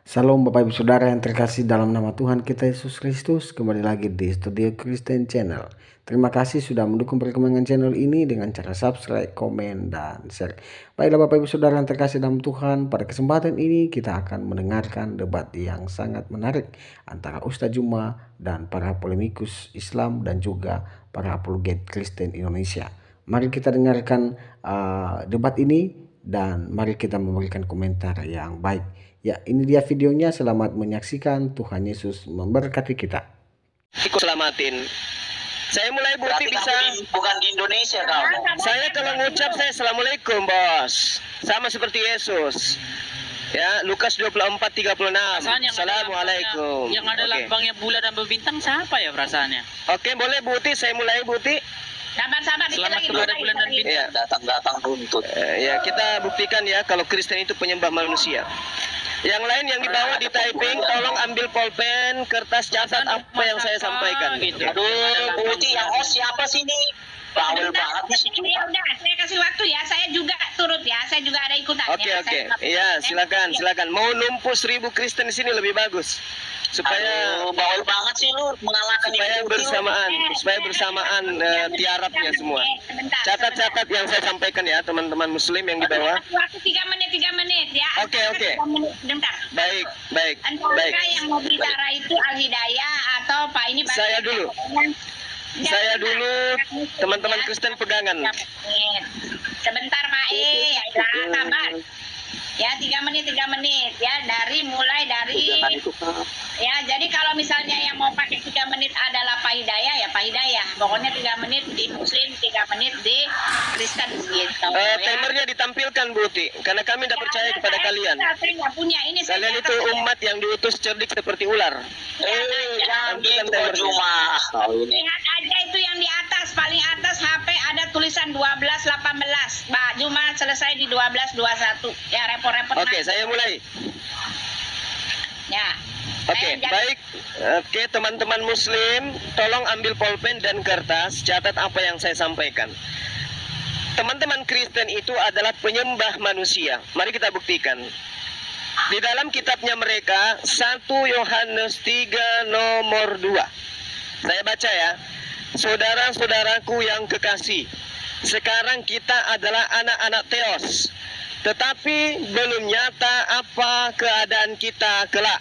Salam Bapak Ibu Saudara yang terkasih dalam nama Tuhan kita Yesus Kristus. Kembali lagi di Studio Kristen Channel. Terima kasih sudah mendukung perkembangan channel ini dengan cara subscribe, komen, dan share. Baiklah Bapak Ibu Saudara yang terkasih dalam Tuhan, pada kesempatan ini kita akan mendengarkan debat yang sangat menarik antara Ustadz Juma dan para polemikus Islam dan juga para apologet Kristen Indonesia. Mari kita dengarkan debat ini dan mari kita memberikan komentar yang baik. Ya, ini dia videonya. Selamat menyaksikan. Tuhan Yesus memberkati kita. Ikut selamatin. Saya mulai Buti bisa. Bukan di Indonesia kau. Saya kalau ngucap saya Assalamualaikum bos. Sama seperti Yesus. Ya, Lukas 24:36. Assalamualaikum. Yang ada lambangnya bulan dan berbintang siapa ya perasaannya? Oke, boleh Buti, saya mulai Buti. Sabar selamat kepada bulan dan bintang. Ya, Datang runtut. Ya, kita buktikan ya kalau Kristen itu penyembah manusia. Yang lain yang di bawah di typing, tolong ambil pulpen, kertas, catat apa yang saya sampaikan. Gitu. Aduh, Putih yang host siapa sih ini? Bawel banget sih. Ya udah, saya kasih waktu ya. Saya juga turut ya. Saya juga ada ikutan. Oke. Iya, silakan. Mau numpuk 1000 Kristen di sini lebih bagus. Supaya Bawel banget sih lu mengalahkan supaya bersamaan tiarapnya semua. Catat yang saya sampaikan ya teman-teman muslim yang di bawah. Waktu 3 menit ya. Oke. Bentar. Baik. Antara yang mau bicara itu Al Hidayah atau Pak ini Saya dulu teman-teman Kristen pegangan. Sebentar Mae, ya sabar. Ya 3 menit ya, mulai dari ya. Jadi kalau misalnya yang mau pakai 3 menit adalah Pak Hidayah ya Pak Hidayah. Pokoknya 3 menit di Muslim, 3 menit di Kristen gitu. Timernya ditampilkan Buti, karena kami tidak percaya kepada kalian. Saya nggak punya ini. Kalian itu umat yang diutus cerdik seperti ular. Jangan gitu cuma. Lihat aja itu yang di atas, paling atas HP ada tulisan 12:18. Mbak Juma selesai di 12:21. Ya repot-repot. Oke, saya mulai. Ya. Oke, baik. Oke, teman-teman muslim, tolong ambil pulpen dan kertas, catat apa yang saya sampaikan. Teman-teman Kristen itu adalah penyembah manusia. Mari kita buktikan. Di dalam kitabnya mereka 1 Yohanes 3 nomor 2. Saya baca ya. Saudara-saudaraku yang kekasih, sekarang kita adalah anak-anak Theos, tetapi belum nyata apa keadaan kita kelak.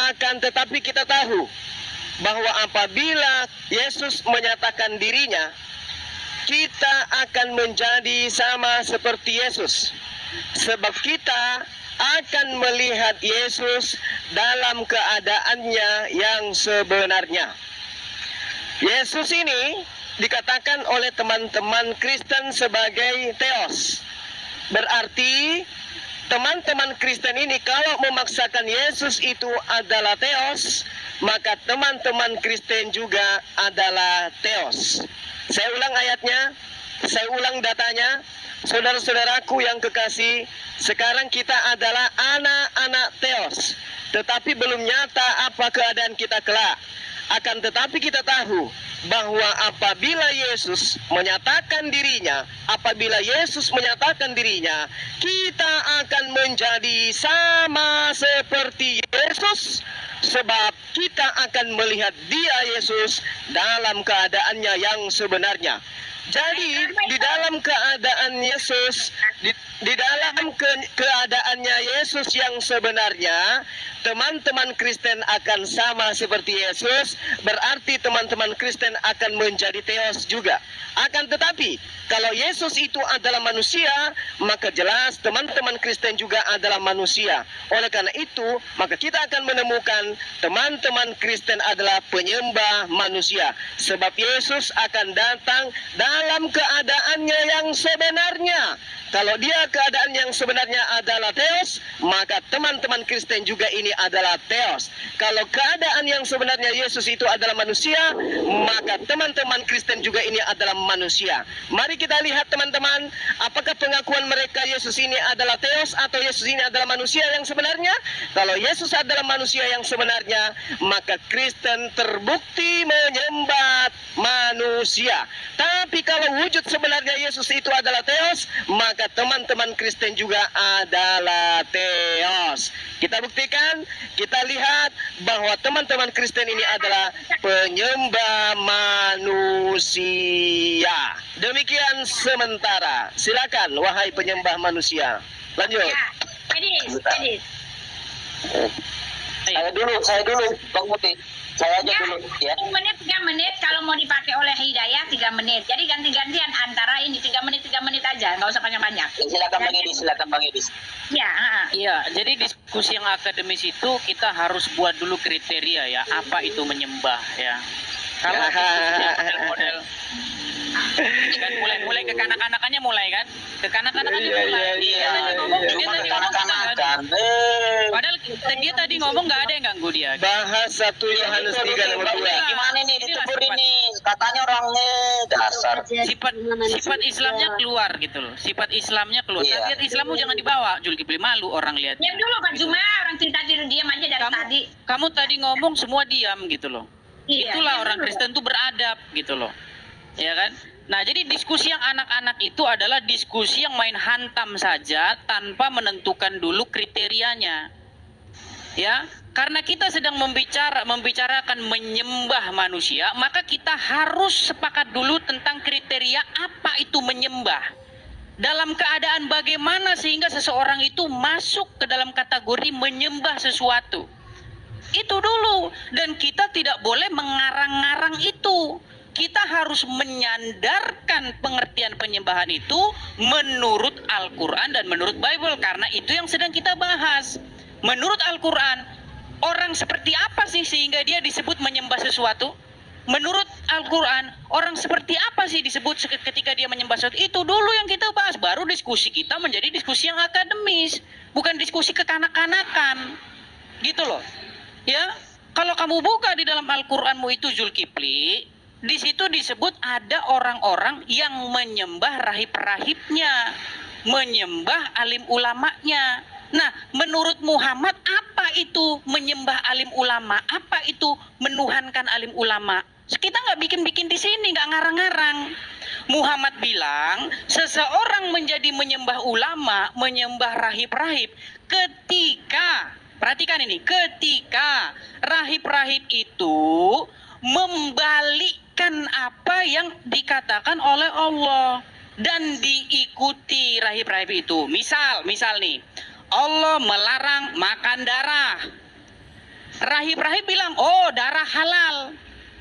Akan tetapi kita tahu bahwa apabila Yesus menyatakan dirinya, kita akan menjadi sama seperti Yesus, sebab kita akan melihat Yesus dalam keadaannya yang sebenarnya. Yesus ini dikatakan oleh teman-teman Kristen sebagai Theos. Berarti teman-teman Kristen ini kalau memaksakan Yesus itu adalah Theos, maka teman-teman Kristen juga adalah Theos. Saya ulang ayatnya, saya ulang datanya. Saudara-saudaraku yang kekasih, sekarang kita adalah anak-anak Theos, tetapi belum nyata apa keadaan kita kelak. Akan tetapi kita tahu bahwa apabila Yesus menyatakan dirinya, kita akan menjadi sama seperti Yesus, sebab kita akan melihat Dia Yesus dalam keadaannya yang sebenarnya. Jadi di dalam keadaan Yesus, di dalam keadaannya Yesus yang sebenarnya, teman-teman Kristen akan sama seperti Yesus. Berarti teman-teman Kristen akan menjadi Theos juga. Akan tetapi kalau Yesus itu adalah manusia, maka jelas teman-teman Kristen juga adalah manusia. Oleh karena itu, maka kita akan menemukan teman-teman Kristen adalah penyembah manusia, sebab Yesus akan datang dalam keadaannya yang sebenarnya. Kalau dia keadaan yang sebenarnya adalah Theos, maka teman-teman Kristen juga ini adalah Theos. Kalau keadaan yang sebenarnya Yesus itu adalah manusia, maka teman-teman Kristen juga ini adalah manusia. Mari kita lihat teman-teman, apakah pengakuan mereka Yesus ini adalah Theos atau Yesus ini adalah manusia yang sebenarnya? Kalau Yesus adalah manusia yang sebenarnya, maka Kristen terbukti menyembah manusia. Tapi kalau wujud sebenarnya Yesus itu adalah Theos, maka teman-teman Kristen juga adalah Theos. Kita kita buktikan, kita lihat bahwa teman-teman Kristen ini adalah penyembah manusia. Demikian sementara. Silakan wahai penyembah manusia. Lanjut. Ya, Edis. Saya dulu, Bang Muti. Saya aja Ya, dulu ya. 3 menit kalau mau dipakai oleh Hidayah 3 menit. Jadi ganti-gantian antara ini 3 menit aja, nggak usah panjang-panjang. Silakan Bang Edis. Ya, Iya, jadi diskusi yang akademis itu kita harus buat dulu kriteria ya, apa itu menyembah ya. Kalau diskusi yang model-model kan mulai ke kanak-kanakannya mulai kan, ke kanak-kanakannya mulai. Dia tadi ngomong padahal dia tadi ngomong nggak ada yang ganggu dia. Bahas 1 Yohanes 3 nomor 2. Gimana nih ditegur ini? Katanya orangnya dasar. Sifat Islamnya keluar gitu loh. Sifat Islamnya keluar. Iya. Tabiat Islammu jangan dibawa. Zulkifli malu orang lihat. diam dulu Pak Juma, orang cerita diam aja dari tadi. Kamu tadi ngomong semua diam gitu loh. Iya, Itulah diam orang dulu. Kristen tuh beradab gitu loh. Ya kan? Nah, jadi diskusi yang anak-anak itu adalah diskusi yang main hantam saja tanpa menentukan dulu kriterianya. Ya, karena kita sedang membicarakan menyembah manusia, maka kita harus sepakat dulu tentang kriteria apa itu menyembah. Dalam keadaan bagaimana sehingga seseorang itu masuk ke dalam kategori menyembah sesuatu. Itu dulu, dan kita tidak boleh mengarang-ngarang itu. Kita harus menyandarkan pengertian penyembahan itu menurut Al-Quran dan menurut Bible, karena itu yang sedang kita bahas. Menurut Al-Quran, orang seperti apa sih sehingga dia disebut menyembah sesuatu? Menurut Al-Quran, orang seperti apa sih disebut ketika dia menyembah sesuatu? Itu dulu yang kita bahas, baru diskusi kita menjadi diskusi yang akademis, bukan diskusi kekanak-kanakan. Gitu loh. Ya, kalau kamu buka di dalam Al-Qur'anmu itu Zulkifli, di situ disebut ada orang-orang yang menyembah rahib-rahibnya, menyembah alim ulamanya. Nah, menurut Muhammad apa itu menyembah alim ulama? Apa itu menuhankan alim ulama? Kita nggak bikin-bikin di sini, nggak ngarang-ngarang. Muhammad bilang seseorang menjadi menyembah ulama, menyembah rahib-rahib ketika, perhatikan ini, ketika rahib-rahib itu membalikkan apa yang dikatakan oleh Allah dan diikuti rahib-rahib itu. Misal nih, Allah melarang makan darah. Rahib-rahib bilang, oh darah halal.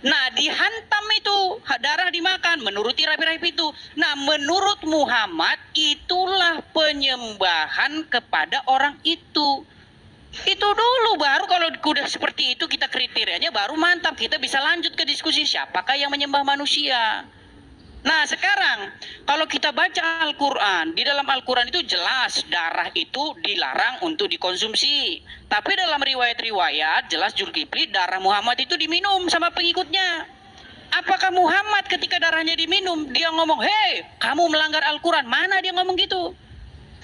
Nah, dihantam itu, darah dimakan, menuruti rahib-rahib itu. Nah, menurut Muhammad, itulah penyembahan kepada orang itu. Itu dulu, baru kalau udah seperti itu kita kriterianya baru mantap. Kita bisa lanjut ke diskusi siapakah yang menyembah manusia. Nah, sekarang kalau kita baca Al-Quran, di dalam Al-Quran itu jelas darah itu dilarang untuk dikonsumsi. Tapi dalam riwayat-riwayat jelas Zulkifli darah Muhammad itu diminum sama pengikutnya. Apakah Muhammad ketika darahnya diminum dia ngomong, hei kamu melanggar Al-Quran? Mana dia ngomong gitu?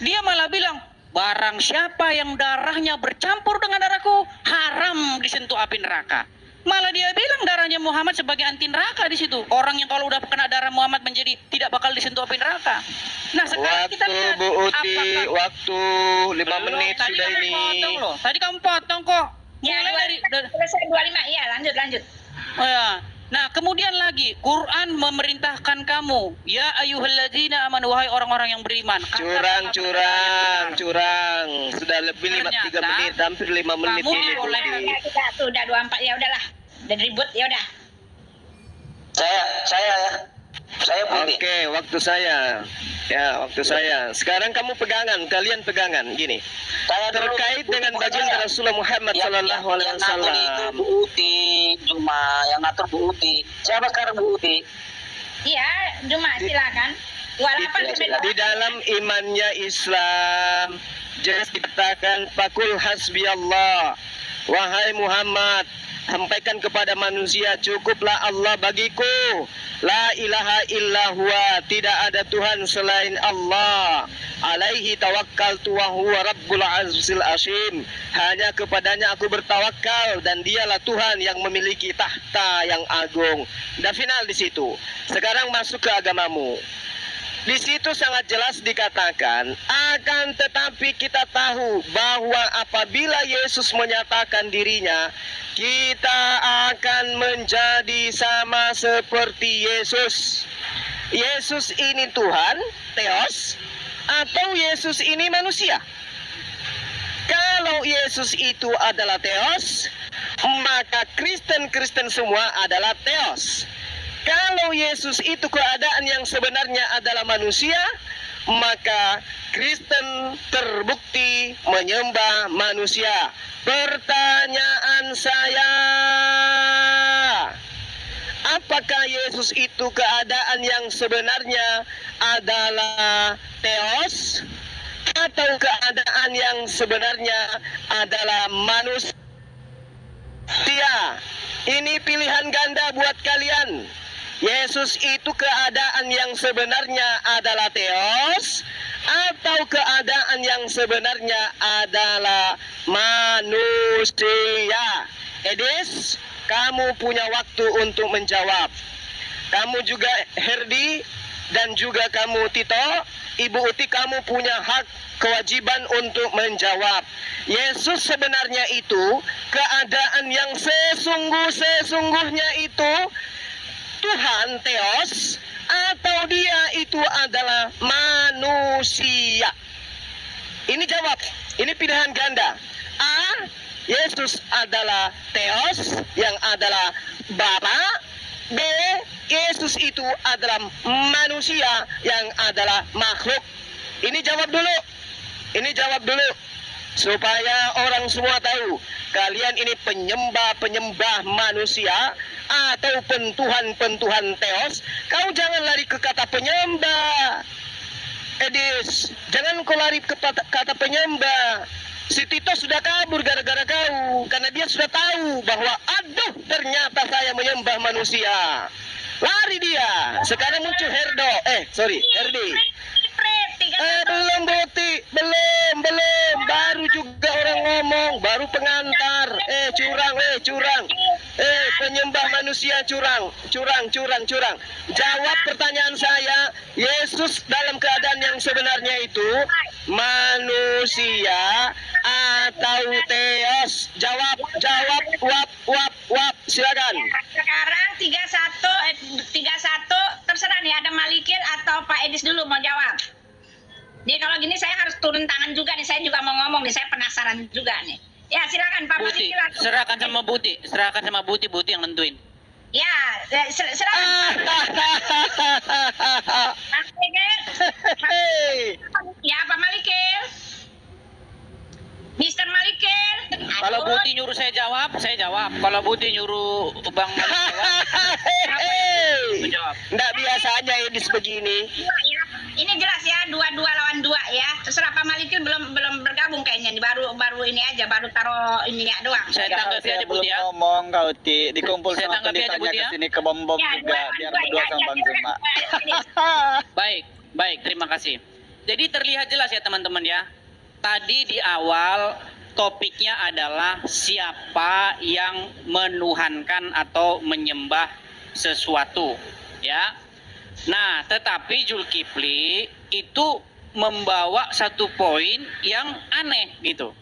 Dia malah bilang, barang siapa yang darahnya bercampur dengan darahku haram disentuh api neraka. Malah dia bilang darahnya Muhammad sebagai anti neraka di situ. Orang yang kalau udah kena darah Muhammad menjadi tidak bakal disentuh api neraka. Nah, sekarang kita lihat Bu Uti, waktu 5 menit tadi sudah kamu ini. potong loh. Tadi kamu potong kok. Ya, Mulai dari selesai 25. Ya, lanjut. oh ya. Nah, kemudian lagi Quran memerintahkan kamu, ya ayyuhalladzina amanu, wahai orang-orang yang beriman. Curang. Sudah lebih 3 menit, hampir 5 menit kamu ini. boleh. Bu Uti. Ya, kita sudah 24. Ya udahlah. Dan ribut ya udah. Saya Budi. Oke, waktu saya. Ya, waktu saya. Sekarang kalian pegangan gini. Saya dulu, Terkait dengan baginda Rasulullah Muhammad sallallahu alaihi yang ngatur itu wasallam. Bu Uti, cuma yang ngatur Bu Uti. Siapa sekarang Bu Uti? Iya, Juma silakan. 28 sampai Di dalam imannya Islam jelas dikatakan fakul hasbiyallah. Wahai Muhammad, sampaikan kepada manusia, cukuplah Allah bagiku. La ilaha illa huwa, tidak ada Tuhan selain Allah. Alaihi tawakkaltu wa huwa rabbul azizil asyim. Hanya kepadanya aku bertawakal dan dialah Tuhan yang memiliki tahta yang agung. Dan final di situ. Sekarang masuk ke agamamu. Di situ sangat jelas dikatakan, akan tetapi kita tahu bahwa apabila Yesus menyatakan dirinya, kita akan menjadi sama seperti Yesus. Yesus ini Tuhan, Theos, atau Yesus ini manusia? Kalau Yesus itu adalah Theos, maka Kristen semua adalah Theos. Kalau Yesus itu keadaan yang sebenarnya adalah manusia, maka Kristen terbukti menyembah manusia. Pertanyaan saya, apakah Yesus itu keadaan yang sebenarnya adalah Theos, atau keadaan yang sebenarnya adalah manusia? Ini pilihan ganda buat kalian. Yesus itu keadaan yang sebenarnya adalah Theos, atau keadaan yang sebenarnya adalah manusia? Edis, kamu punya waktu untuk menjawab. Kamu juga Herdi, dan juga kamu Tito, Ibu Uti, kamu punya hak kewajiban untuk menjawab. Yesus sebenarnya itu keadaan yang sesungguhnya itu Tuhan Theos, atau dia itu adalah manusia? Ini jawab, ini pilihan ganda. A, Yesus adalah Theos yang adalah Bapa. B, Yesus itu adalah manusia yang adalah makhluk. Ini jawab dulu. Ini jawab dulu. Supaya orang semua tahu, kalian ini penyembah manusia atau pentuhan Theos. Kau jangan lari ke kata penyembah, Edis. Jangan kau lari ke kata penyembah. Si Tito sudah kabur gara-gara kau, karena dia sudah tahu bahwa aduh, ternyata saya menyembah manusia. Lari dia. Sekarang muncul Herdi. Belum Boti, belum. Baru juga orang ngomong, baru pengantar. Curang. Penyembah manusia curang. Jawab pertanyaan saya, Yesus dalam keadaan yang sebenarnya itu manusia atau Theos? Jawab, wap, silakan. Sekarang 3-1, terserah nih, ada Malikin atau Pak Edis dulu mau jawab. Jadi kalau gini saya harus turun tangan juga nih, saya juga mau ngomong nih, saya penasaran juga nih. Ya silakan Pak Buti, Malikin. serahkan sama Buti yang nentuin. Ya, silakan. Ya Pak Malikin. Mr. Malikin. Kalau Buti nyuruh saya jawab. Kalau Buti nyuruh Bang Malik jawab. Nggak biasanya ini sebegini. Ini jelas ya, 2 lawan 2 ya. Terserah Pak Malikin belum bergabung kayaknya, baru ini aja, baru taruh ininya doang. Saya tanggapi aja Buti ya. Ngomong kau dikumpul Saya sama tanggapi aja, pelitanya Buti, ya. kesini ke bom Ya, juga biar berdua sama Bang Zuma. Baik, terima kasih. Jadi terlihat jelas ya teman-teman ya. Tadi di awal topiknya adalah siapa yang menuhankan atau menyembah sesuatu, ya. Nah, tetapi Zulkifli itu membawa satu poin yang aneh gitu.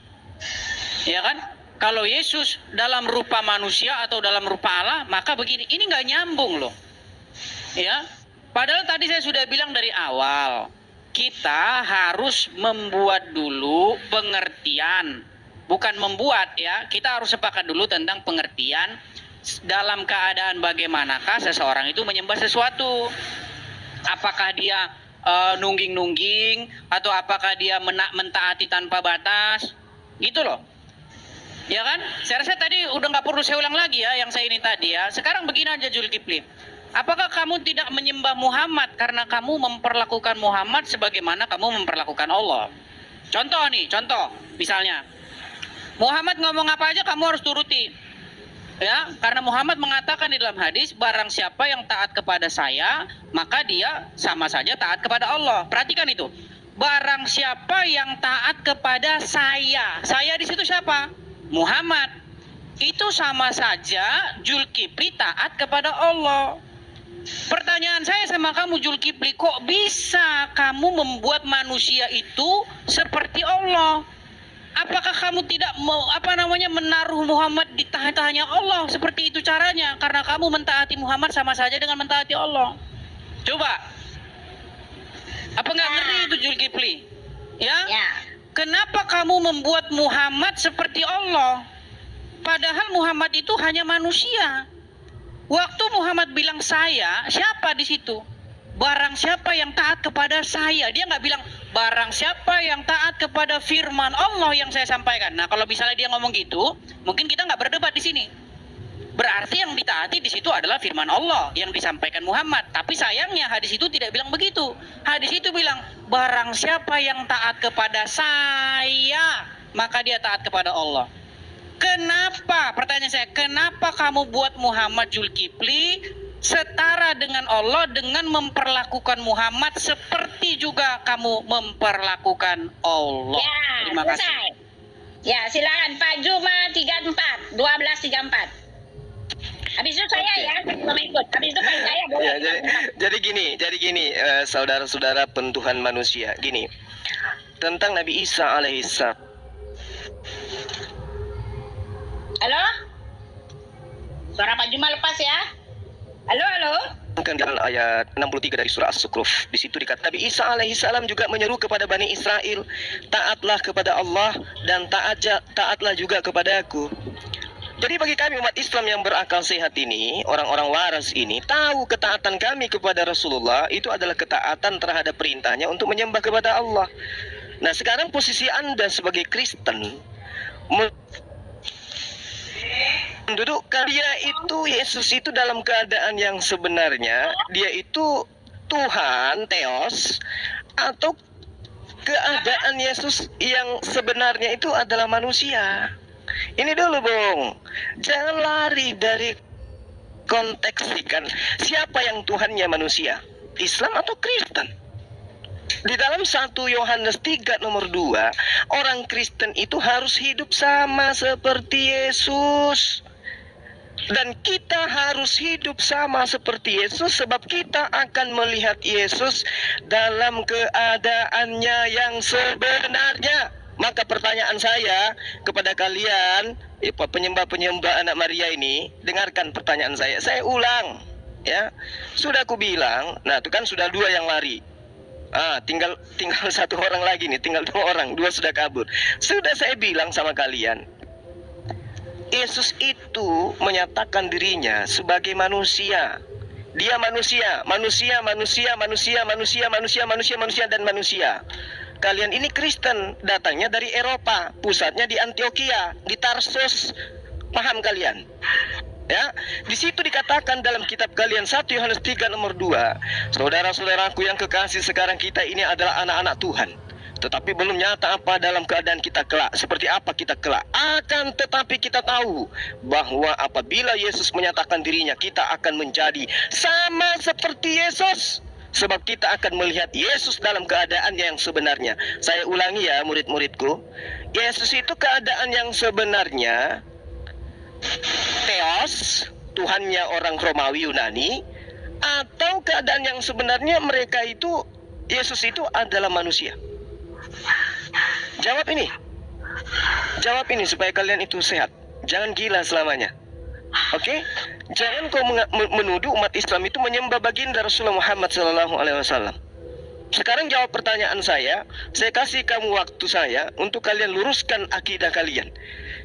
Ya kan? Kalau Yesus dalam rupa manusia atau dalam rupa Allah, maka begini, ini nggak nyambung loh. Ya. Padahal tadi saya sudah bilang dari awal, kita harus membuat dulu pengertian. Bukan membuat ya, kita harus sepakat dulu tentang pengertian dalam keadaan bagaimanakah seseorang itu menyembah sesuatu. Apakah dia nungging-nungging, atau apakah dia mentaati tanpa batas, gitu loh. Ya kan? Saya rasa tadi udah nggak perlu saya ulang lagi ya, yang saya ini tadi ya. Sekarang begini aja Zulkifli. Apakah kamu tidak menyembah Muhammad karena kamu memperlakukan Muhammad sebagaimana kamu memperlakukan Allah? Contoh misalnya Muhammad ngomong apa aja kamu harus turuti. Ya, karena Muhammad mengatakan di dalam hadis, barang siapa yang taat kepada saya, maka dia sama saja taat kepada Allah. Perhatikan itu. Barang siapa yang taat kepada saya di situ siapa? Muhammad. Itu sama saja Zulkifli taat kepada Allah. Pertanyaan saya sama kamu Zulkifli, kok bisa kamu membuat manusia itu seperti Allah? Apakah kamu tidak mau menaruh Muhammad di tahtanya Allah? Seperti itu caranya, karena kamu mentaati Muhammad sama saja dengan mentaati Allah. Coba, apa nggak ngeri itu Zulkifli? Ya? Kenapa kamu membuat Muhammad seperti Allah? Padahal Muhammad itu hanya manusia. Waktu Muhammad bilang saya, siapa di situ? Barang siapa yang taat kepada saya. Dia nggak bilang barang siapa yang taat kepada firman Allah yang saya sampaikan. Nah, kalau misalnya dia ngomong gitu, mungkin kita nggak berdebat di sini. Berarti yang ditaati di situ adalah firman Allah yang disampaikan Muhammad. Tapi sayangnya hadis itu tidak bilang begitu. Hadis itu bilang barang siapa yang taat kepada saya, maka dia taat kepada Allah. Kenapa? Pertanyaan saya, kenapa kamu buat Muhammad Zulkifli setara dengan Allah dengan memperlakukan Muhammad seperti juga kamu memperlakukan Allah? Ya, Terima kasih. selesai. Ya, silakan Pak Juma 34 1234. Habis itu saya ya, sama ikut. Habis itu Pak saya boleh. Ya, jadi gini, saudara-saudara pentuhan manusia, gini. Tentang Nabi Isa alaihissalam. Halo? Suara Pak Juma lepas ya? Halo, halo? Kan dalam ayat 63 dari surah As-Sukhruf, di situ dikatakan Nabi Isa alaihissalam juga menyeru kepada Bani Israel, taatlah kepada Allah dan taatlah juga kepada aku. Jadi bagi kami umat Islam yang berakal sehat ini, orang-orang waras ini, tahu ketaatan kami kepada Rasulullah itu adalah ketaatan terhadap perintahnya untuk menyembah kepada Allah. Nah, sekarang posisi Anda sebagai Kristen mendudukkan dia itu, Yesus itu dalam keadaan yang sebenarnya dia itu Tuhan Theos, atau keadaan Yesus yang sebenarnya itu adalah manusia. Ini dulu Bung, jangan lari dari konteks kan siapa yang Tuhannya manusia, Islam atau Kristen. Di dalam 1 Yohanes 3 nomor 2, orang Kristen itu harus hidup sama seperti Yesus. Dan kita harus hidup sama seperti Yesus sebab kita akan melihat Yesus dalam keadaannya yang sebenarnya. Maka pertanyaan saya kepada kalian, penyembah-penyembah anak Maria ini, dengarkan pertanyaan saya. Saya ulang, ya. Sudah aku bilang, nah itu kan sudah 2 yang lari. Tinggal 1 orang lagi nih, tinggal 2 orang, 2 sudah kabur. Sudah saya bilang sama kalian, Yesus itu menyatakan dirinya sebagai manusia. Dia manusia, dan manusia. Kalian ini Kristen, datangnya dari Eropa, pusatnya di Antioquia, di Tarsus. Paham kalian? Ya, di situ dikatakan dalam kitab kalian 1 Yohanes 3 nomor 2, saudara-saudaraku yang kekasih, sekarang kita ini adalah anak-anak Tuhan. Tetapi belum nyata apa dalam keadaan kita kelak, seperti apa kita kelak. Akan tetapi kita tahu bahwa apabila Yesus menyatakan dirinya, kita akan menjadi sama seperti Yesus. Sebab kita akan melihat Yesus dalam keadaan yang sebenarnya. Saya ulangi ya murid-muridku, Yesus itu keadaan yang sebenarnya Theos, Tuhannya orang Romawi Yunani, atau keadaan yang sebenarnya mereka itu, Yesus itu adalah manusia. Jawab ini supaya kalian itu sehat. Jangan gila selamanya. Oke? Jangan kau menuduh umat Islam itu menyembah baginda Rasulullah Muhammad SAW. Sekarang jawab pertanyaan saya kasih kamu waktu saya untuk kalian luruskan akidah kalian.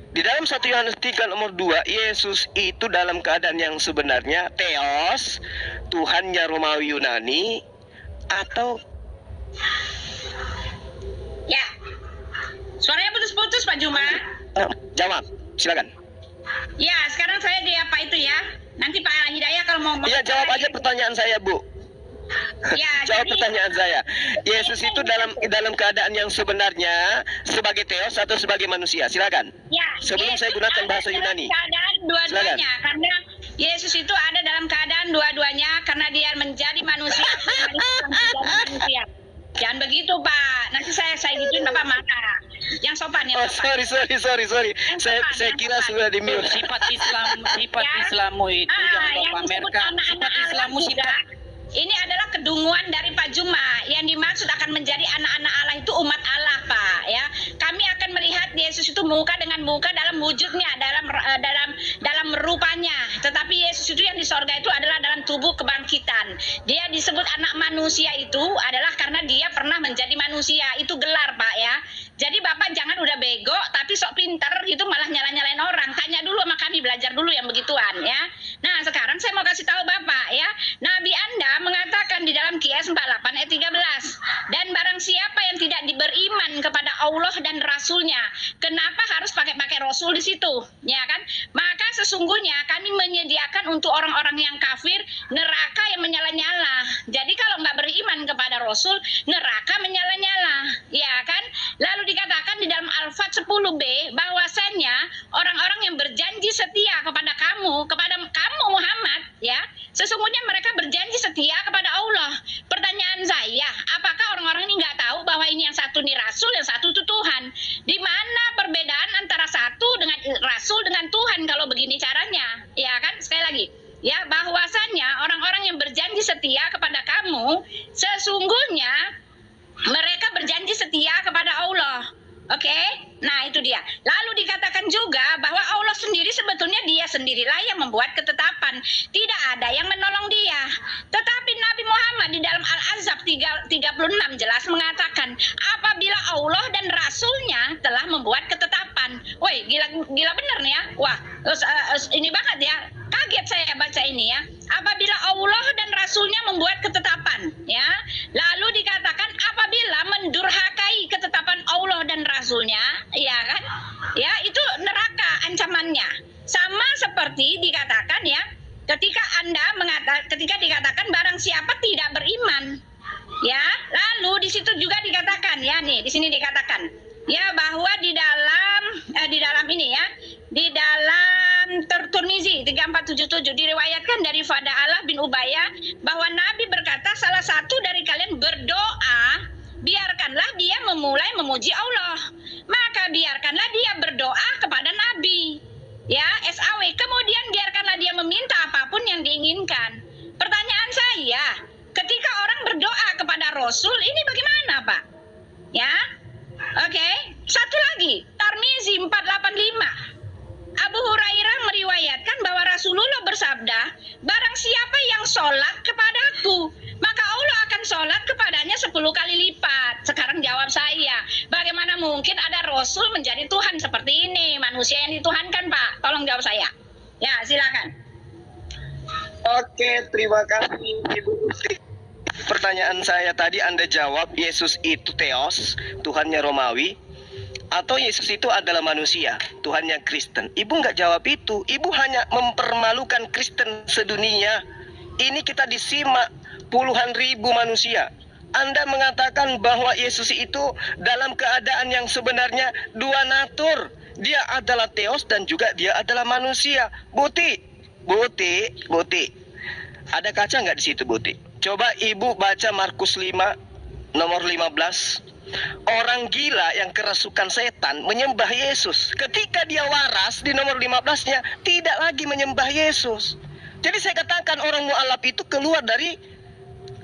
Di dalam 1 Yohanes 3 nomor 2, Yesus itu dalam keadaan yang sebenarnya Theos, Tuhannya Romawi Yunani, atau... Ya, suaranya putus-putus Pak Juma. Jawab, silakan. Ya, sekarang saya di apa itu ya? Nanti Pak Hidayah kalau mau... Iya, jawab aja pertanyaan saya, Bu. Ya, jawab jadi... pertanyaan saya. Yesus itu dalam keadaan yang sebenarnya sebagai Theos atau sebagai manusia? Silakan. Ya, sebelum Yesus saya gunakan bahasa Yunani. Keadaan dua-duanya, karena Yesus itu ada dalam keadaan dua-duanya karena dia menjadi manusia, manusia. Jangan begitu Pak. Nanti saya gituin Bapak marah. Yang sopan, yang Oh, sopan. sorry. Saya kira sudah di mute. Sifat Ya. Islamu itu jangan yang lupa disebut pamerkan. anak-anak Sifat Allah Islamu juga. sifat Ini adalah kedunguan dari Pak Juma. Yang dimaksud akan menjadi anak-anak Allah itu umat Allah, Pak. Ya, kami akan melihat Yesus itu muka dengan muka dalam wujudnya, dalam rupanya. Tetapi Yesus itu yang di sorga itu adalah dalam tubuh kebangkitan. Dia disebut anak manusia itu adalah karena dia pernah menjadi manusia. Itu gelar, Pak, ya. Jadi Bapak jangan udah bego tapi sok pinter itu malah nyalain orang. Tanya dulu sama kami, belajar dulu yang begituan, ya. Nah, sekarang saya mau kasih tahu Bapak, ya. Nabi Anda mengatakan di dalam Qiyas 48 ayat 13, dan barang siapa yang tidak beriman kepada Allah dan Rasulnya, kenapa harus pakai Rasul di situ, ya kan? Maka sesungguhnya kami menyediakan untuk orang-orang yang kafir neraka yang menyala-nyala. Jadi kalau nggak beriman kepada Rasul, neraka menyala-nyala, ya kan? Lalu dikatakan di dalam Al-Fat 10b bahwasannya orang-orang yang berjanji setia kepada kamu Muhammad, ya, sesungguhnya mereka berjanji setia kepada Allah. Pertanyaan saya, apakah orang-orang ini nggak tahu bahwa ini yang satu nih Rasul, yang satu itu Tuhan? Di mana perbedaan antara satu dengan Rasul dengan Tuhan kalau begini caranya? Ya kan, sekali lagi, ya, bahwasannya orang-orang yang berjanji setia kepada kamu, sesungguhnya mereka berjanji setia kepada Allah. Oke, nah itu dia. Lalu dikatakan juga bahwa Allah sendiri sebetulnya dia sendirilah yang membuat ketetapan. Tidak ada yang menolong dia. Tetapi Nabi Muhammad di dalam Al-Ahzab 36 jelas mengatakan, apabila Allah dan Rasulnya telah membuat ketetapan. Woi, gila bener nih ya. Wah, ini banget ya. Kaget saya baca ini ya. Apabila Allah dan Rasulnya membuat ketetapan, ya. Lalu dikatakan apabila mendurhakai ketetapan Allah dan Rasulnya, ya kan? Ya, itu neraka ancamannya. Sama seperti dikatakan ya, ketika dikatakan barang siapa tidak beriman, ya. Lalu di situ juga dikatakan ya, nih di sini dikatakan ya bahwa di dalam ini ya, di dalam Tirmizi 3477 diriwayatkan dari Fada'alah bin Ubayyah bahwa Nabi berkata, salah satu dari kalian berdoa, biarkanlah dia memulai memuji Allah, maka biarkanlah dia berdoa kepada Nabi, ya, SAW, kemudian biarkanlah dia meminta apapun yang diinginkan. Pertanyaan saya, ketika orang berdoa kepada Rasul ini bagaimana, Pak? Ya, oke. Satu lagi, Tirmizi 485. Abu Hurairah meriwayatkan bahwa Rasulullah bersabda, barang siapa yang sholat kepadaku, maka Allah akan sholat kepadanya 10 kali lipat. Sekarang jawab saya, bagaimana mungkin ada Rasul menjadi Tuhan seperti ini? Manusia yang dituhankan, Pak. Tolong jawab saya. Ya, silakan. Oke, terima kasih Ibu Uti. Pertanyaan saya tadi Anda jawab Yesus itu Theos, Tuhannya Romawi, atau Yesus itu adalah manusia, Tuhannya Kristen. Ibu nggak jawab itu. Ibu hanya mempermalukan Kristen sedunia. Ini kita disimak puluhan ribu manusia. Anda mengatakan bahwa Yesus itu dalam keadaan yang sebenarnya dua natur. Dia adalah Theos dan juga dia adalah manusia. Buti. Ada kaca nggak di situ, Buti? Coba Ibu baca Markus 5 nomor 15. Orang gila yang kerasukan setan menyembah Yesus. Ketika dia waras di nomor 15-nya tidak lagi menyembah Yesus. Jadi saya katakan orang mu'alaf itu keluar dari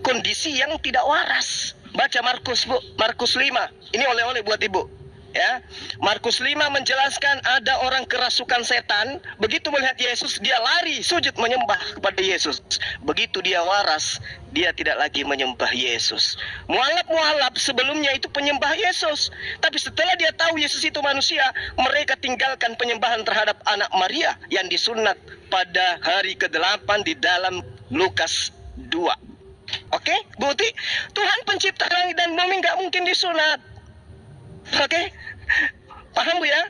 kondisi yang tidak waras. Baca Markus, Bu. Markus 5. Ini oleh-oleh buat Ibu. Ya, Markus 5 menjelaskan ada orang kerasukan setan, begitu melihat Yesus dia lari sujud menyembah kepada Yesus. Begitu dia waras, dia tidak lagi menyembah Yesus. Mualaf sebelumnya itu penyembah Yesus, tapi setelah dia tahu Yesus itu manusia, mereka tinggalkan penyembahan terhadap anak Maria yang disunat pada hari ke-8 di dalam Lukas 2. Oke, Buti, Tuhan pencipta langit dan bumi nggak mungkin disunat. Oke, paham Bu ya?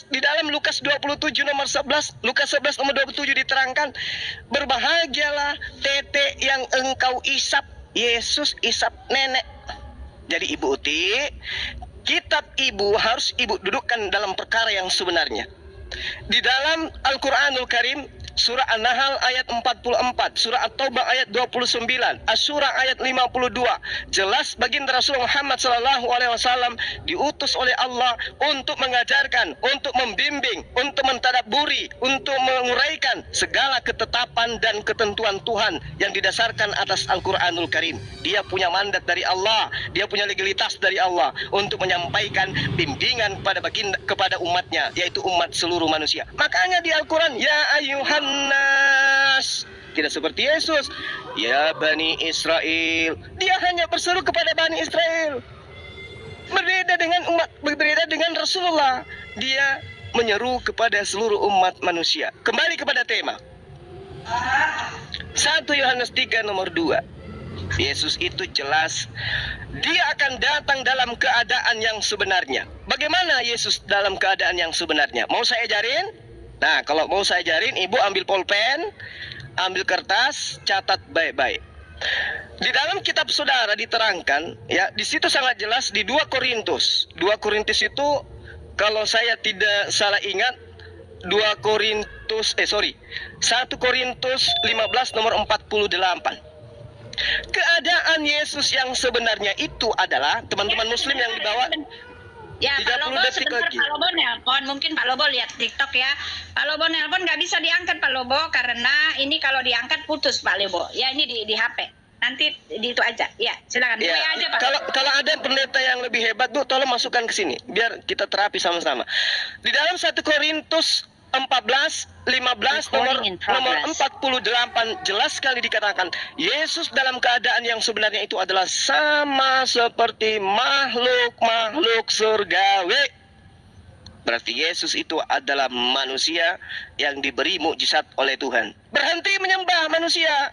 Di dalam Lukas 27 nomor 11, Lukas 11 nomor 27 diterangkan, berbahagialah tete yang engkau isap, Yesus isap nenek. Jadi Ibu Uti, kitab Ibu harus Ibu dudukkan dalam perkara yang sebenarnya. Di dalam Al-Quranul Karim Surah An-Nahl ayat 44, Surah At-Taubah ayat 29, Asy-Syura ayat 52. Jelas baginda Rasul Muhammad SAW diutus oleh Allah untuk mengajarkan, untuk membimbing, untuk mentadabburi, untuk menguraikan segala ketetapan dan ketentuan Tuhan yang didasarkan atas Al-Qur'anul Karim. Dia punya mandat dari Allah, dia punya legalitas dari Allah untuk menyampaikan bimbingan kepada umatnya, yaitu umat seluruh manusia. Makanya di Al-Quran, ya ayuhan nas, tidak seperti Yesus, ya Bani Israel. Dia hanya berseru kepada Bani Israel. Berbeda dengan Rasulullah, dia menyeru kepada seluruh umat manusia. Kembali kepada tema 1 Yohanes 3 nomor 2. Yesus itu jelas dia akan datang dalam keadaan yang sebenarnya. Bagaimana Yesus dalam keadaan yang sebenarnya? Mau saya ajarin? Nah, kalau mau saya ajarin, ibu ambil pulpen, ambil kertas, catat baik-baik. Di dalam kitab saudara diterangkan, ya, di situ sangat jelas di 2 Korintus. 2 Korintus itu kalau saya tidak salah ingat 1 Korintus 15 nomor 48. Keadaan Yesus yang sebenarnya itu adalah teman-teman muslim yang dibawa. Ya, Pak 30 Lobo detik sebentar, lagi. Pak Lobo nelpon. Mungkin Pak Lobo lihat TikTok ya. Pak Lobo nelpon nggak bisa diangkat Pak Lobo karena ini kalau diangkat putus Pak Lobo. Ya ini di HP. Nanti di itu aja. Ya, silakan. Ya, Aja Pak. kalau ada pendeta yang lebih hebat, Bu, tolong masukkan ke sini biar kita terapi sama-sama. Di dalam 1 Korintus 14, 15 nomor 48 jelas sekali dikatakan Yesus dalam keadaan yang sebenarnya itu adalah sama seperti makhluk surgawi. Berarti Yesus itu adalah manusia yang diberi mukjizat oleh Tuhan. Berhenti menyembah manusia.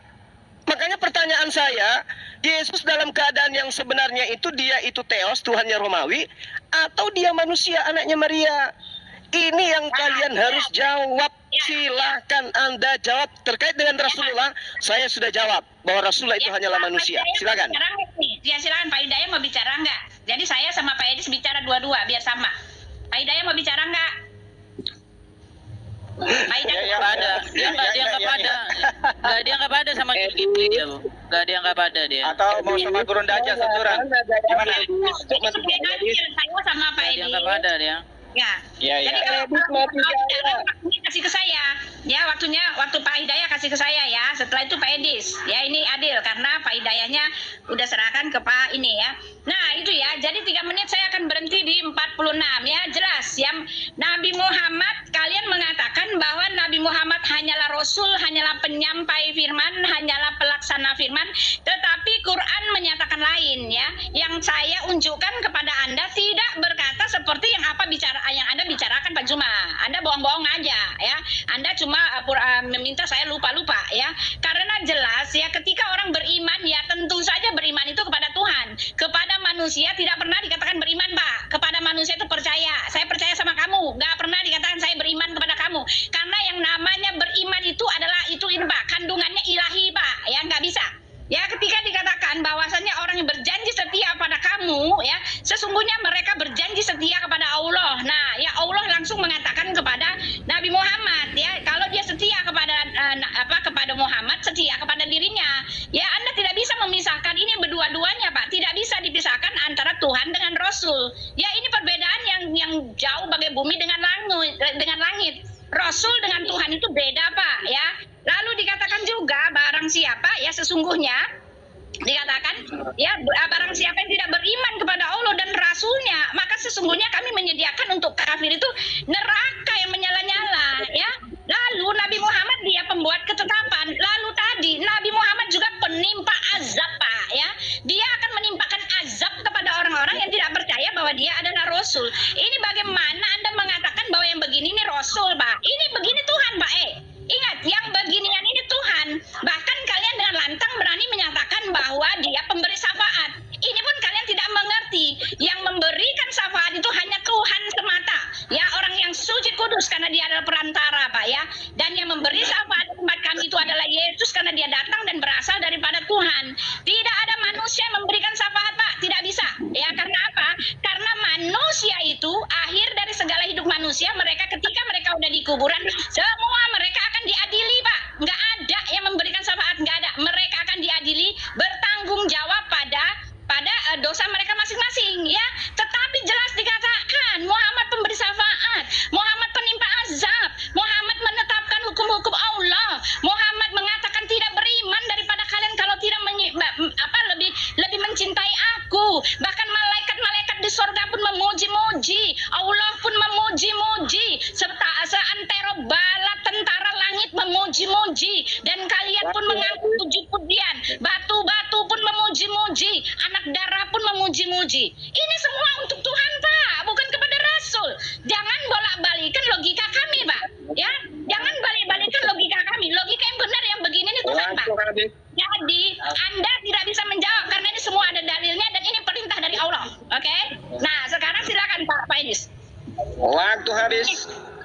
Makanya pertanyaan saya, Yesus dalam keadaan yang sebenarnya itu dia itu Theos, Tuhannya Romawi, atau dia manusia, anaknya Maria? Ini yang kalian harus jawab. Silakan Anda jawab terkait dengan Rasulullah. Saya sudah jawab bahwa Rasulullah itu hanyalah manusia. Silakan. Ya silakan Pak Hidayat mau bicara nggak? Jadi saya sama Pak Edis bicara dua-dua biar sama. Pak Hidayat mau bicara nggak? Pak Hidayat Nggak ada. Dia nggak pada sama Zulkifli dia, Bu. Nggak ada yang nggak pada dia. Atau mau sama Gurun Daja seturan? Gimana? Saya sama Pak Dia Edis. nggak pada dia. Ya. Iya, Jadi iya. kalau waktunya kasih ke saya, ya waktu Pak Hidayat kasih ke saya ya. Setelah itu Pak Edis, ya ini adil karena Pak Hidayatnya udah serahkan ke Pak ini ya. Nah itu ya. Jadi 3 menit saya akan berhenti di 46 ya. Jelas ya. Nabi Muhammad, kalian mengatakan bahwa Nabi Muhammad hanyalah Rasul, hanyalah penyampai firman, hanyalah pelaksana firman. Tetapi Quran menyatakan lain ya. Yang saya unjukkan kepada Anda tidak berkata seperti yang Anda bicarakan Pak Juma. Anda bohong-bohong aja ya. Anda cuma meminta saya lupa-lupa ya. Karena jelas ya ketika orang beriman ya tentu saja beriman itu kepada Tuhan. Kepada manusia tidak pernah dikatakan beriman Pak. Kepada manusia itu percaya. Saya percaya sama kamu. Nggak pernah dikatakan saya beriman kepada kamu. Karena yang namanya beriman itu adalah ini Pak. Kandungannya ilahi Pak. Ya nggak bisa. Ya ketika dikatakan bahwasannya orang yang berjanji setia pada kamu ya sesungguhnya mereka berjanji setia kepada Allah. Nah ya Allah langsung mengatakan kepada Nabi Muhammad ya kalau dia setia kepada kepada Muhammad, setia kepada dirinya. Ya Anda tidak bisa memisahkan ini berdua-duanya Pak. Tidak bisa dipisahkan antara Tuhan dengan Rasul. Ya ini perbedaan yang jauh bagai bumi dengan langit. Rasul dengan Tuhan itu beda Pak ya. Lalu dikatakan juga barang siapa ya sesungguhnya dikatakan ya barang siapa yang tidak beriman kepada Allah dan Rasulnya maka sesungguhnya kami menyediakan untuk kafir itu neraka yang menyala-nyala ya. Lalu Nabi Muhammad dia pembuat ketetapan. Lalu tadi Nabi Muhammad juga penimpa azab Pak ya. Dia akan menimpakan azab kepada orang-orang yang tidak percaya bahwa dia adalah Rasul. Ini bagaimana Anda mengatakan bahwa yang begini ini Rasul Pak? Ini begini Tuhan Pak Ingat, yang beginian ini Tuhan. Bahkan kalian dengan lantang berani menyatakan bahwa dia pemberi syafaat. Ini pun kalian tidak mengerti. Yang memberikan syafaat itu hanya Tuhan semata. Ya, orang yang suci kudus karena dia adalah perantara, Pak ya. Dan yang memberi syafaat umat kami itu adalah Yesus karena dia datang dan berasal daripada Tuhan. Tidak ada manusia yang memberikan syafaat, Pak. Tidak bisa. Ya, karena apa? Karena manusia itu akhir dari segala hidup manusia. Mereka ketika mereka udah di kuburan, semua mereka akan diadili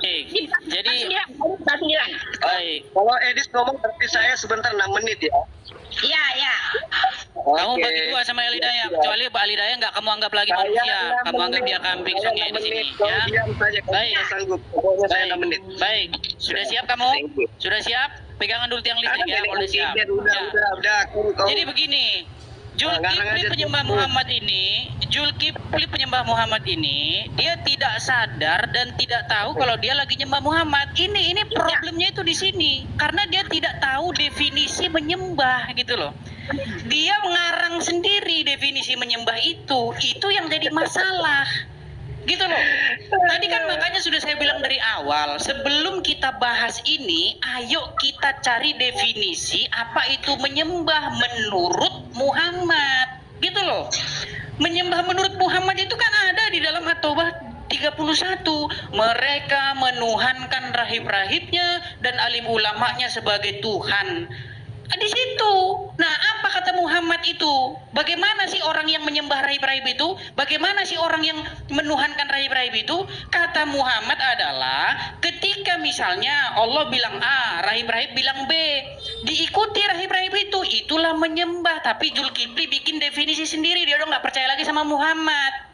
Baik. Jadi baik. Kalau Edis ngomong berarti saya sebentar 6 menit ya. Iya, iya. Kamu bagi dua sama Alidaya. Kecuali Pak Alidaya nggak kamu anggap lagi manusia. Kamu anggap dia kambing songnya di sini. Ya. Baik. Sanggup. Pokoknya saya 6 Baik. menit. Baik. Sudah siap kamu? Sudah siap? Pegangan dulu tiang listrik ya. Kalau siap. Udah. Jadi begini. Zulkifli penyembah Muhammad ini dia tidak sadar dan tidak tahu kalau dia lagi nyembah Muhammad. Ini problemnya itu di sini karena dia tidak tahu definisi menyembah gitu loh. Dia mengarang sendiri definisi menyembah itu yang jadi masalah. Gitu loh. Tadi kan makanya sudah saya bilang dari awal, sebelum kita bahas ini, ayo kita cari definisi apa itu menyembah menurut Muhammad. Gitu loh. Menyembah menurut Muhammad itu kan ada di dalam At-Taubah 31. Mereka menuhankan rahib-rahibnya dan alim ulamanya sebagai Tuhan. Di situ. Nah, apa kata Muhammad itu? Bagaimana sih orang yang menyembah rahib-rahib itu? Bagaimana sih orang yang menuhankan rahib-rahib itu? Kata Muhammad adalah ketika misalnya Allah bilang A, rahib-rahib bilang B, diikuti rahib-rahib itu, itulah menyembah. Tapi Zulkifli bikin definisi sendiri, dia udah nggak percaya lagi sama Muhammad.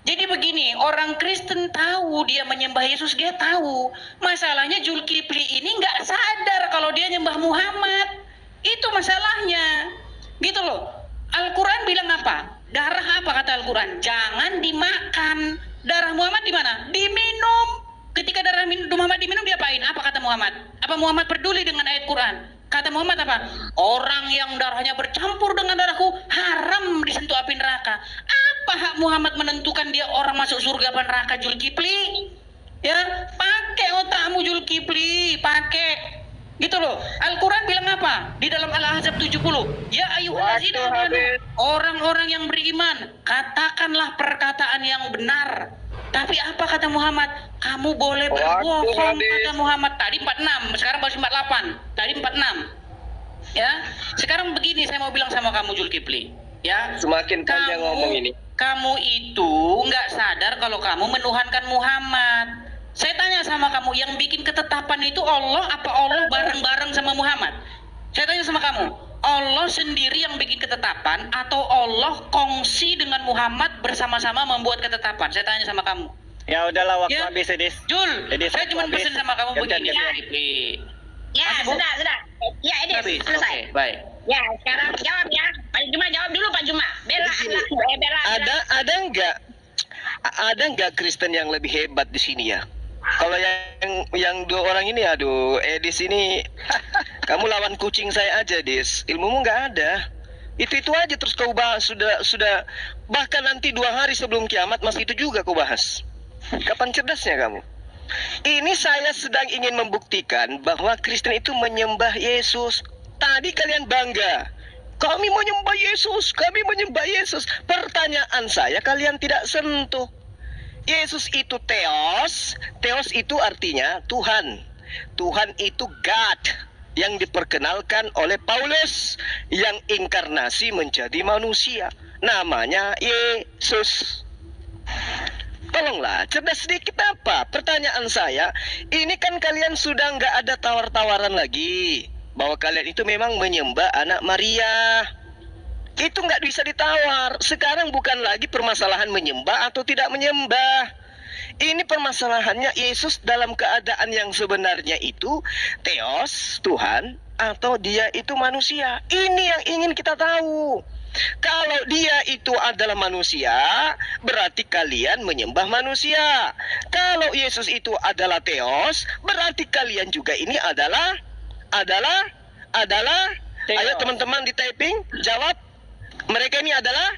Jadi begini, orang Kristen tahu dia menyembah Yesus, dia tahu. Masalahnya Zulkifli ini nggak sadar kalau dia nyembah Muhammad. Itu masalahnya. Gitu loh. Al-Quran bilang apa? Darah apa kata Al-Quran? Jangan dimakan. Darah Muhammad di mana? Diminum. Ketika darah Muhammad diminum diapain? Apa kata Muhammad? Apa Muhammad peduli dengan ayat Quran? Kata Muhammad apa? Orang yang darahnya bercampur dengan darahku haram disentuh api neraka. Apa hak Muhammad menentukan dia orang masuk surga apa neraka? Zulkifli? Ya, pakai otakmu Zulkifli, pakai. Gitu loh. Al-Quran bilang apa? Di dalam Al-Ahzab 70. Ya ayyuhallazina amanu, orang-orang yang beriman, katakanlah perkataan yang benar. Tapi apa kata Muhammad? Kamu boleh berbohong kata Muhammad. Tadi 46, sekarang baru 48. Tadi 46. Ya. Sekarang begini saya mau bilang sama kamu Zulkifli. Ya. Semakin panjang ngomong ini. Kamu itu nggak sadar kalau kamu menuhankan Muhammad. Saya tanya sama kamu, yang bikin ketetapan itu Allah apa Allah bareng-bareng sama Muhammad? Saya tanya sama kamu, Allah sendiri yang bikin ketetapan atau Allah kongsi dengan Muhammad bersama-sama membuat ketetapan? Saya tanya sama kamu. Ya udahlah, waktu Ya. habis Edis. Jul, Edis, saya cuma habis. pesan sama kamu begini. Ya, sudah. Ya, ini Habis. selesai. Oke, baik. Ya, sekarang jawab ya. Pak Juma jawab dulu Pak Juma. Bela. Ada nggak Kristen yang lebih hebat di sini ya? Kalau yang dua orang ini, aduh, Edis ini, kamu lawan kucing saya aja, Dis. Ilmumu nggak ada. Itu aja terus kau bahas sudah bahkan nanti 2 hari sebelum kiamat masih itu juga kau bahas. Kapan cerdasnya kamu? Ini saya sedang ingin membuktikan bahwa Kristen itu menyembah Yesus. Tadi kalian bangga. Kami menyembah Yesus, kami menyembah Yesus. Pertanyaan saya, kalian tidak sentuh. Yesus itu Theos. Theos itu artinya Tuhan. Tuhan itu God yang diperkenalkan oleh Paulus yang inkarnasi menjadi manusia. Namanya Yesus. Tolonglah, cerdas sedikit apa? Pertanyaan saya, ini kan kalian sudah nggak ada tawar-tawaran lagi bahwa kalian itu memang menyembah anak Maria. Itu nggak bisa ditawar. Sekarang bukan lagi permasalahan menyembah atau tidak menyembah. Ini permasalahannya Yesus dalam keadaan yang sebenarnya itu Theos, Tuhan, atau dia itu manusia. Ini yang ingin kita tahu. Kalau dia itu adalah manusia, berarti kalian menyembah manusia. Kalau Yesus itu adalah Theos, berarti kalian juga ini adalah Theos. Ayo teman-teman di typing, jawab. Mereka ini adalah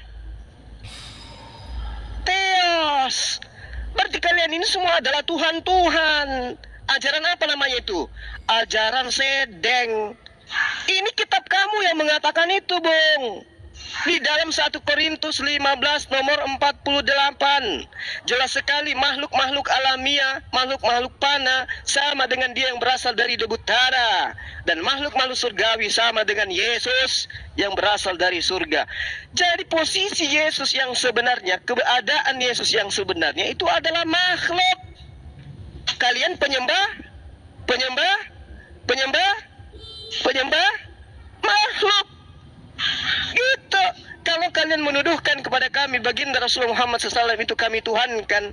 Theos. Berarti kalian ini semua adalah Tuhan-Tuhan. Ajaran apa namanya itu? Ajaran sedeng. Ini kitab kamu yang mengatakan itu, Bung. Di dalam 1 Korintus 15 nomor 48 jelas sekali makhluk-makhluk alamiah, makhluk-makhluk panah sama dengan dia yang berasal dari debu tanah, dan makhluk-makhluk surgawi sama dengan Yesus yang berasal dari surga. Jadi posisi Yesus yang sebenarnya, keberadaan Yesus yang sebenarnya itu adalah makhluk. Kalian penyembah makhluk. Gitu. Kalau kalian menuduhkan kepada kami baginda Rasulullah Muhammad SAW itu kami tuhankan,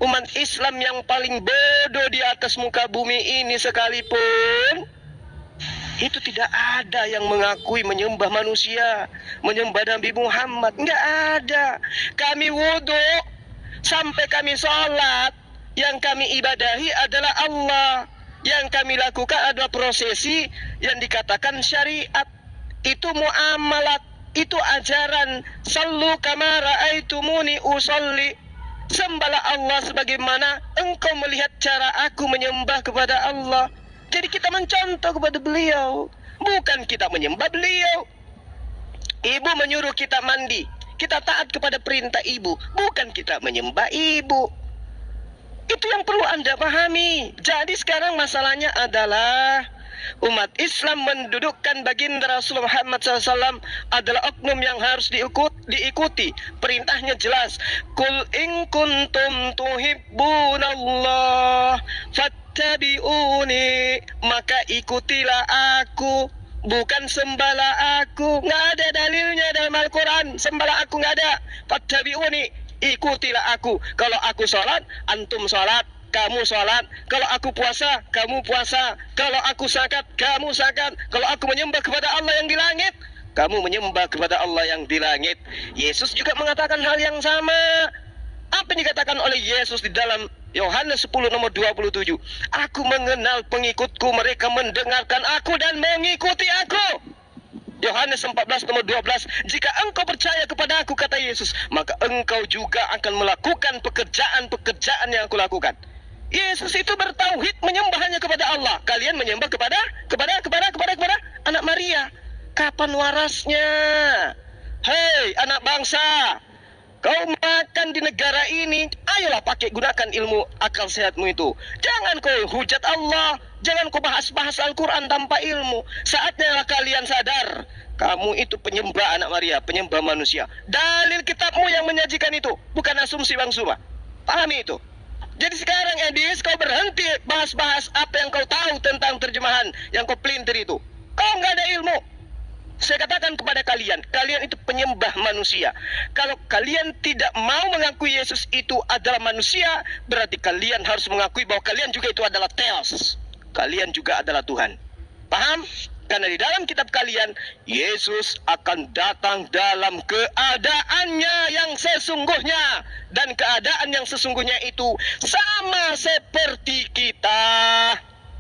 umat Islam yang paling bodoh di atas muka bumi ini sekalipun, itu tidak ada yang mengakui menyembah manusia, menyembah Nabi Muhammad. Nggak ada. Kami wudhu sampai kami sholat, yang kami ibadahi adalah Allah. Yang kami lakukan adalah prosesi yang dikatakan syariat. Itu muamalat, itu ajaran. Sallu kama ra'aitumuni usolli. Sembahlah Allah sebagaimana engkau melihat cara aku menyembah kepada Allah. Jadi kita mencontoh kepada beliau, bukan kita menyembah beliau. Ibu menyuruh kita mandi, kita taat kepada perintah ibu, bukan kita menyembah ibu. Itu yang perlu Anda pahami. Jadi sekarang masalahnya adalah umat Islam mendudukkan baginda Rasulullah Muhammad SAW adalah oknum yang harus diikuti. Perintahnya jelas. Kul in kuntum tuhibbunallah fattabi'uni, maka ikutilah aku, bukan sembahlah aku. Nggak ada dalilnya dalam Al-Quran sembahlah aku, nggak ada. Fattabi'uni, ikutilah aku. Kalau aku sholat, antum sholat, kamu sholat. Kalau aku puasa, kamu puasa. Kalau aku zakat, kamu zakat. Kalau aku menyembah kepada Allah yang di langit, kamu menyembah kepada Allah yang di langit. Yesus juga mengatakan hal yang sama. Apa yang dikatakan oleh Yesus di dalam Yohanes 10 nomor 27? Aku mengenal pengikutku, mereka mendengarkan aku dan mengikuti aku. Yohanes 14 nomor 12, jika engkau percaya kepada aku, kata Yesus, maka engkau juga akan melakukan pekerjaan-pekerjaan yang aku lakukan. Yesus itu bertauhid, menyembah hanya kepada Allah. Kalian menyembah kepada anak Maria. Kapan warasnya? Hei anak bangsa, kau makan di negara ini, ayolah pakai gunakan ilmu akal sehatmu itu. Jangan kau hujat Allah, jangan kau bahas-bahas Al-Quran tanpa ilmu. Saatnya kalian sadar, kamu itu penyembah anak Maria, penyembah manusia. Dalil kitabmu yang menyajikan itu, bukan asumsi Bang Suma. Pahami itu. Jadi sekarang Edis, kau berhenti bahas-bahas apa yang kau tahu tentang terjemahan yang kau pelintir itu. Kau nggak ada ilmu. Saya katakan kepada kalian, kalian itu penyembah manusia. Kalau kalian tidak mau mengakui Yesus itu adalah manusia, berarti kalian harus mengakui bahwa kalian juga itu adalah Theos. Kalian juga adalah Tuhan. Paham? Karena di dalam kitab kalian, Yesus akan datang dalam keadaannya yang sesungguhnya. Dan keadaan yang sesungguhnya itu sama seperti kita.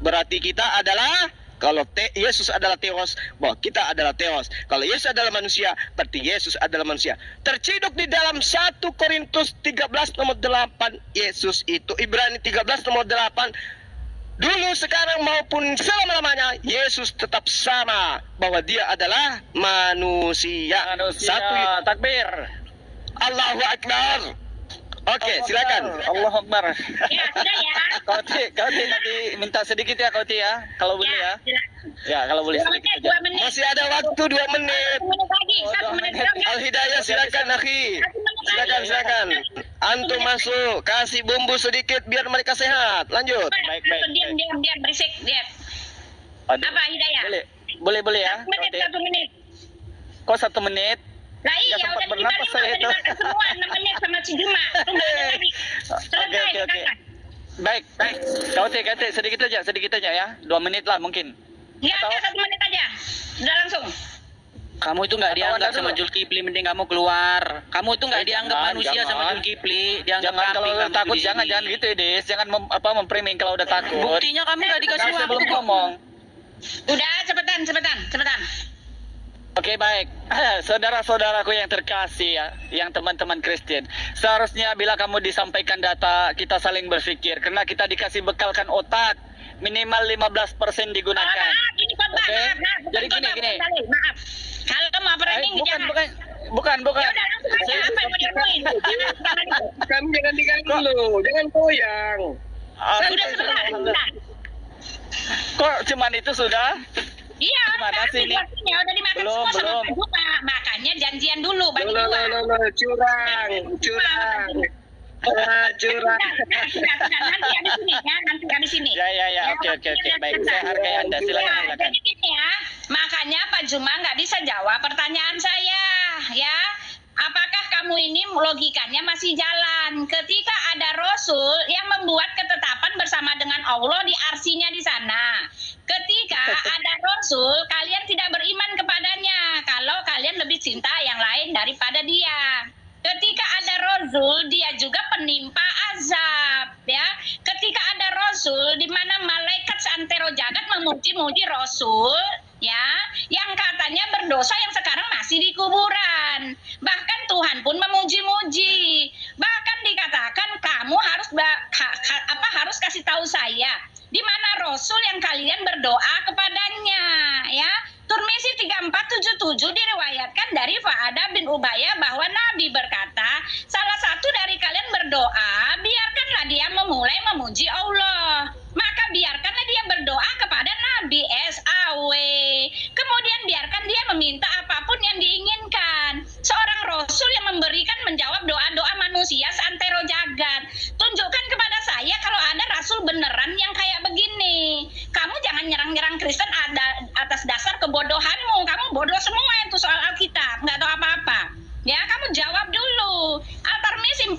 Berarti kita adalah, kalau Yesus adalah Theos, bahwa kita adalah Theos. Kalau Yesus adalah manusia, berarti Yesus adalah manusia. Terciduk di dalam 1 Korintus 13 nomor 8, Yesus itu, Ibrani 13 nomor 8, dulu, sekarang maupun selama-lamanya, Yesus tetap sama, bahwa dia adalah manusia. Satu, takbir. Allahu Akbar. Oke, silakan. Allahu Akbar. Ya, sudah ya. Kau nanti minta sedikit ya, kau ya, kalau boleh ya. Silakan. Ya, kalau boleh 2 sedikit menit, aja. 2 menit. Masih ada waktu 2 menit. 1 menit lagi, 1 menit lagi. Al-Hidayah, silakan akhi. Silakan. Antum masuk, kasih bumbu sedikit biar mereka sehat. Lanjut. Baik. Diam, berisik, diam. Aduh. Apa Hidayah? Boleh ya. 1 menit. Kau 1 menit. Lah iya, Ya, sempat udah bernapas saya itu. semua 6 menit sama si Juma. Tunggu aja lagi. Selesai, Oke. silakan. Baik. Kau sedikit aja ya. 2 menit lah mungkin. Ya, ada 1 menit aja. Sudah langsung. Kamu itu nggak dianggap Anda sama dulu. Zulkifli, mending kamu keluar. Kamu itu nggak dianggap manusia sama Zulkifli, dianggap Jangan kalau kambing udah kamu takut di jangan sini. gitu Des. Jangan mempriming kalau udah takut. Buktinya kamu nggak dikasih Saya waktu belum kok. ngomong. Udah, cepetan. Oke, baik. Saudara-saudaraku yang terkasih ya, yang teman-teman Kristen. Seharusnya bila kamu disampaikan data, kita saling berpikir. Karena kita dikasih bekalkan otak. Minimal 15% digunakan. Maaf, ini khotbah, Oke. maaf. Jadi Bukan gini. khotbah, kembali. Maaf. Kalau mau framing, jangan. Bukan. Ya udah, langsung aja. Apa yang mau diomongin? Kamu jangan diganggu loh, jangan goyang. Sudah sebentar. Kok cuman itu sudah? Iya, Gimana kan sih ini? situasinya udah dimakan Belum, semua sama belum. Pak Juma. Makanya janjian dulu bagi Loh, dua. curang. Curang. Nanti habis ini ya, nanti habis ini. Ya, oke. Baik, saya hargai Anda. Silakan. Jadi gini ya, makanya Pak Juma nggak bisa jawab pertanyaan saya, ya. Apakah kamu ini logikanya masih jalan? Ketika ada Rasul yang membuat ketetapan bersama dengan Allah di arsinya di sana. Ketika ada Rasul, kalian tidak beriman kepadanya kalau kalian lebih cinta yang lain daripada dia. Ketika ada Rasul, dia juga penimpa azab, ya. Ketika ada Rasul, di mana malaikat seantero jagat memuji-muji Rasul, ya, yang katanya berdosa yang sekarang masih di kuburan. Bahkan Tuhan pun memuji-muji. Bahkan dikatakan kamu harus kasih tahu saya di mana Rasul yang kalian berdoa kepadanya, ya. Turmisi 3477 diriwayatkan dari Fa'adah bin Ubayyah bahwa Nabi berkata, salah satu dari kalian berdoa, biarkanlah dia memulai memuji Allah. Maka biarkanlah dia berdoa kepada Nabi SAW. Kemudian biarkan dia meminta apapun yang diinginkan. Seorang Rasul yang menjawab doa-doa manusia seantero jagat. Tunjukkan kepada saya kalau ada Rasul beneran yang kayak begini. Kamu jangan nyerang-nyerang Kristen atas dasar kebodohanmu. Kamu bodoh semua itu soal Alkitab, nggak tahu apa-apa. Ya, kamu jawab dulu. Al-Tirmidzi 485,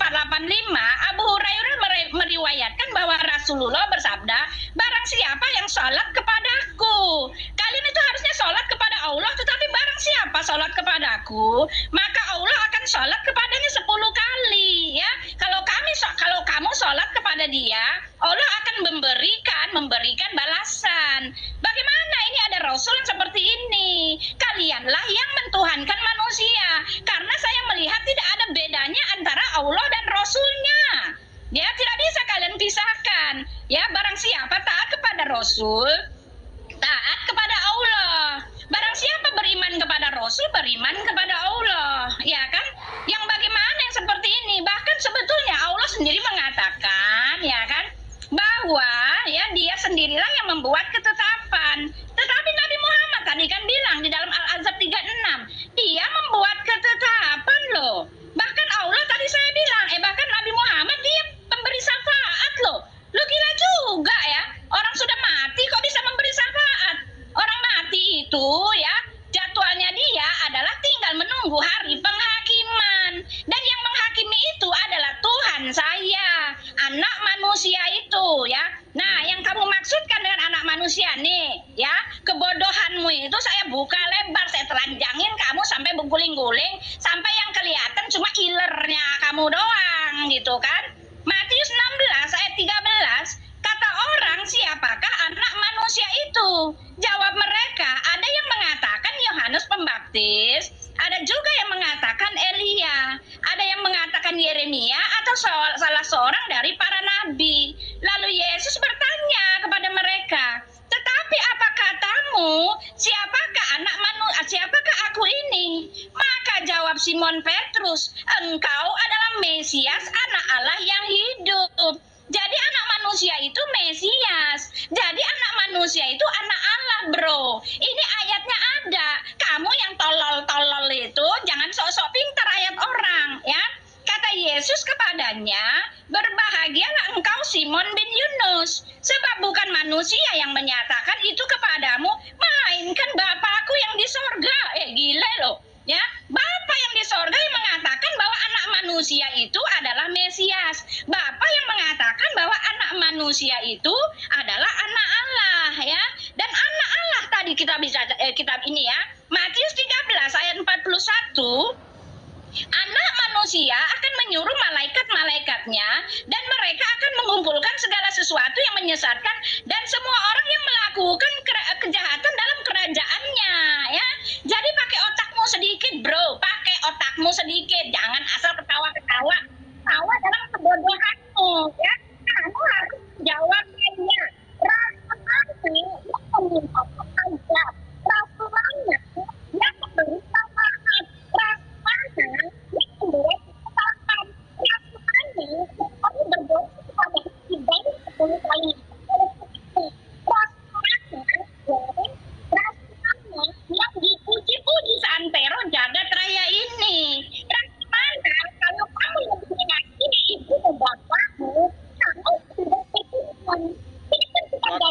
Abu Hurairah meriwayatkan bahwa Rasulullah bersabda, barang siapa yang sholat kepadaku, kalian itu harusnya sholat kepada Allah, tetapi barang siapa sholat kepadaku, maka Allah akan sholat kepadanya 10 kali. Ya, kalau kamu sholat kepada dia, Allah akan memberikan balasan. Bagaimana ini ada Rasul yang seperti ini? Kalianlah yang mentuhankan manusia. Karena saya melihat tidak ada bedanya antara Allah dan Rasulnya. Ya, tidak bisa kalian pisahkan. Ya, barang siapa taat kepada Rasul, taat kepada Allah. Barang siapa beriman kepada Rasul, beriman kepada Allah. Ya kan? Yang bagaimana yang seperti ini? Bahkan sebetulnya Allah sendiri mengatakan, ya kan, bahwa ya dia sendirilah yang membuat ketetapan. Tetapi Nabi Muhammad tadi kan bilang di dalam Al-Ahzab 36, dia membuat ketetapan loh. Bahkan Allah tadi saya bilang, bahkan Nabi Muhammad dia pemberi syafaat loh. Lu gila juga ya. Orang sudah mati kok bisa memberi syafaat. Orang mati itu ya, jadwalnya dia adalah tinggal menunggu hari penghakiman. Dan yang menghakimi itu adalah Tuhan saya, anak manusia itu ya. Nah, yang kamu maksudkan dengan anak manusia nih, ya, kebodohanmu itu saya buka lebar, saya telanjangin kamu sampai berguling-guling, sampai yang kelihatan cuma ilernya kamu doang gitu kan. Matius 16 ayat 13, kata orang, siapakah anak manusia itu? Jawab mereka, ada yang mengatakan Yohanes Pembaptis, ada juga yang mengatakan Elia, ada yang mengatakan Yeremia atau salah seorang dari para nabi. Lalu Yesus bertanya kepada mereka, tetapi apa katamu, siapakah siapakah aku ini? Maka jawab Simon Petrus, engkau adalah Mesias, anak Allah yang hidup. Jadi anak manusia itu Mesias. Jadi anak manusia itu anak Allah, bro. Ini ayatnya ada. Kamu yang tolol-tolol itu jangan sok-sok pintar ayat orang, ya. Kata Yesus kepadanya, berbahagialah engkau Simon bin Yunus, sebab bukan manusia yang menyatakan itu kepadamu, melainkan Bapakku yang di sorga. Gila loh. Ya, Bapa yang di sorga yang mengatakan bahwa anak manusia itu adalah Mesias. Bapa yang mengatakan bahwa anak manusia itu adalah anak Allah, ya. Dan anak Allah tadi kita bisa kitab ini ya. Matius 13 ayat 41. Anak manusia akan menyuruh malaikat-malaikatnya dan mereka akan mengumpulkan segala sesuatu yang menyesatkan dan semua orang yang melakukan kejahatan dalam kerajaannya, ya. Jadi pakai otakmu sedikit, bro. Pakai otakmu sedikit. Jangan asal ketawa-ketawa. Tawa dalam kebodohanmu, ya. Kamu harus jawabnya. Rasul yang meminta pekerja. Rasul yang memberi syafaat. Rasul yang membuat ketetapan. Rasul kamu berdoa kepada ibadah 10 kali. Rasul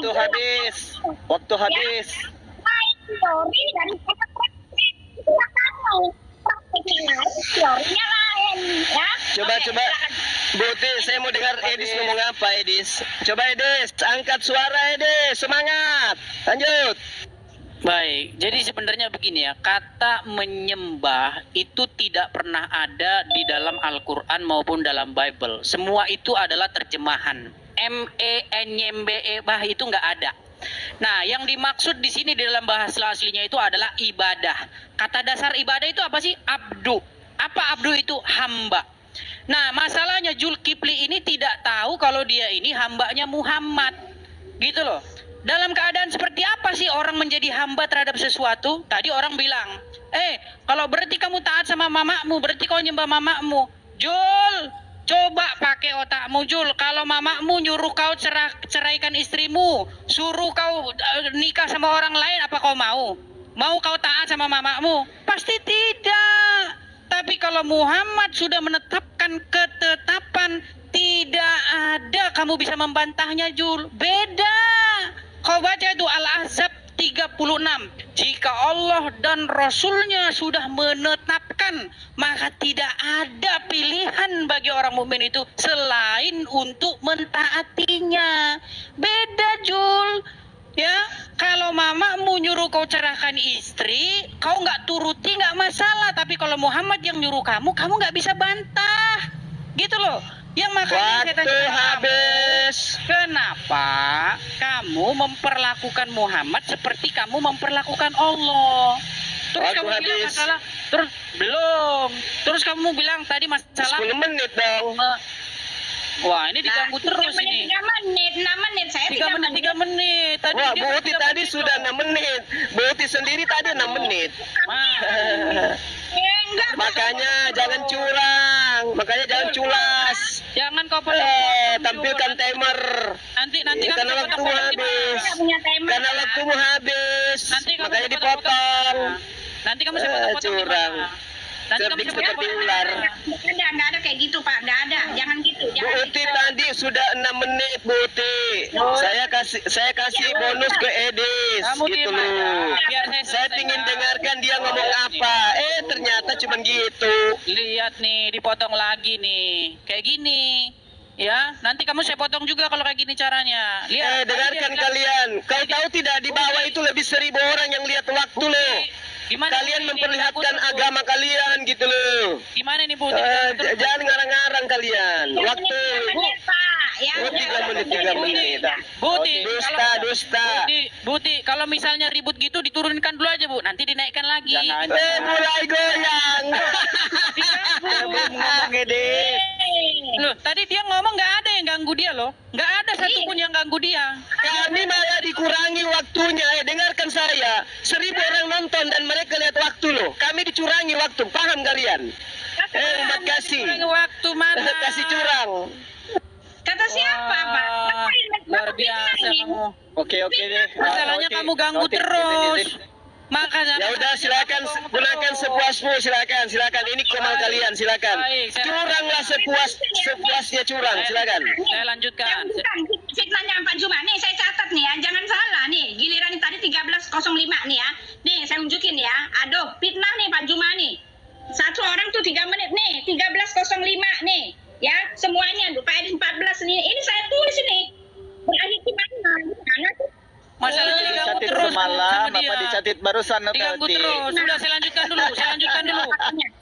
waktu habis. Waktu habis. Main teori dan praktek itu kamu. Prakteknya lain, teorinya lain, ya. Coba Oke, coba silakan. Buti, saya mau dengar Edis ngomong apa, Edis. Coba Edis, angkat suara Edis, semangat. Lanjut. Baik, jadi sebenarnya begini ya, kata menyembah itu tidak pernah ada di dalam Al-Quran maupun dalam Bible. Semua itu adalah terjemahan. bah itu nggak ada. Nah, yang dimaksud di sini di dalam bahasa aslinya itu adalah ibadah. Kata dasar ibadah itu apa sih? Abdu. Apa abdu itu? Hamba. Nah, masalahnya Zulkifli ini tidak tahu kalau dia ini hambanya Muhammad. Gitu loh. Dalam keadaan seperti apa sih orang menjadi hamba terhadap sesuatu? Tadi orang bilang, kalau berarti kamu taat sama mamamu, berarti kau nyembah mamamu. Jul, coba pakai otakmu Jul. Kalau mamamu nyuruh kau ceraikan istrimu, suruh kau nikah sama orang lain, apa kau mau? Mau kau taat sama mamamu? Pasti tidak. Tapi kalau Muhammad sudah menetapkan ketetapan, tidak ada kamu bisa membantahnya Jul. Beda. Kau baca itu Al-Ahzab 36. Jika Allah dan Rasulnya sudah menetapkan, maka tidak ada pilihan bagi orang mukmin itu selain untuk mentaatinya. Beda Jul. Ya, kalau mamamu nyuruh kau cerahkan istri, kau nggak turuti nggak masalah. Tapi kalau Muhammad yang nyuruh kamu nggak bisa bantah. Gitu loh. Yang makanya saya tanya Waktu kamu, habis. kenapa kamu memperlakukan Muhammad seperti kamu memperlakukan Allah? Terus Waktu kamu bilang habis. masalah, terus belum. Terus kamu bilang tadi masalah 10 menit dong. wah, ini diganggu terus 3 ini. menit, 6 menit, saya 3 menit, 3 menit. Tadi Wah, dia Buti 3 tadi menit sudah loh. 6 menit. Buti sendiri tadi 6 menit. Enggak, Makanya jangan curang. Makanya jangan culas. Jangan kau potong-potong, Tampilkan Jul. timer. Nanti Karena kamu waktumu potong-potong habis. Enggak punya timer. Karena waktumu habis. Nanti kamu Makanya bisa dipotong. potong-potong. Nanti kamu bisa potong-potong curang. gimana? Nanti kamu Cerdik bisa seperti potong-potong ular. gimana? Enggak ada kayak gitu Pak, enggak ada. Jangan gitu, jangan Buti gitu. tadi sudah 6 menit Buti. Saya kasih bonus ke Edis. Kamu Gitu diem aja. loh. Biar Saya selesaikan. ingin dengarkan dia ngomong apa. Ternyata cuma gitu. Lihat nih, dipotong lagi nih. Kayak gini. Ya, nanti kamu saya potong juga kalau kayak gini caranya. Lihat. Dengarkan kalian. Kau tahu tidak di bawah itu lebih 1000 orang yang lihat waktu loh. Gimana Kalian Budi? memperlihatkan Diganggu terus. agama kalian gitu loh. Gimana nih Budi? Jangan ngarang-ngarang kalian. 3 Waktu. menit, Pak. Ya, Oh, 3 menit, 3 menit. Budi, Dusta. Buti, kalau misalnya ribut gitu diturunkan dulu aja Bu, nanti dinaikkan lagi. Jangan. Mulai goyang. Belum ngomong Edis. Loh, tadi dia ngomong nggak ada yang ganggu dia loh, nggak ada satupun yang ganggu dia. Kami malah dikurangi waktunya. Dengarkan saya. 1000 orang nonton dan mereka lihat waktu loh. Kami dicurangi waktu. Paham kalian? Umat kasih. Kurangi waktu mana? Kasih curang. Kata siapa, Pak? Wah, Ngapain luar Bapak biasa fitnah ini? kamu. Oke deh. Masalahnya Oke. kamu ganggu Notif, terus. Edis. Makanya Ya udah silakan gunakan sepuasmu, silakan. Ini komal kalian, silakan. Baik, saya- Curanglah sepuasnya curang, silakan. Saya lanjutkan. Bukan fitnahnya Pak Juma. Nih saya catat nih ya, jangan salah nih. Giliran tadi 13.05 nih ya. Nih saya unjukin ya. Aduh, fitnah nih Pak Juma nih. Satu orang tuh 3 menit nih, 13.05 nih. Ya, semuanya Pak Edis 14 nih. Ini saya tulis ini. Berakhir di mana? Karena tuh Masalahnya diganggu Dicatit terus Bu, semalam, sama apa dia. dicatit barusan Diganggu nanti. terus. Sudah saya lanjutkan dulu. Saya lanjutkan dulu.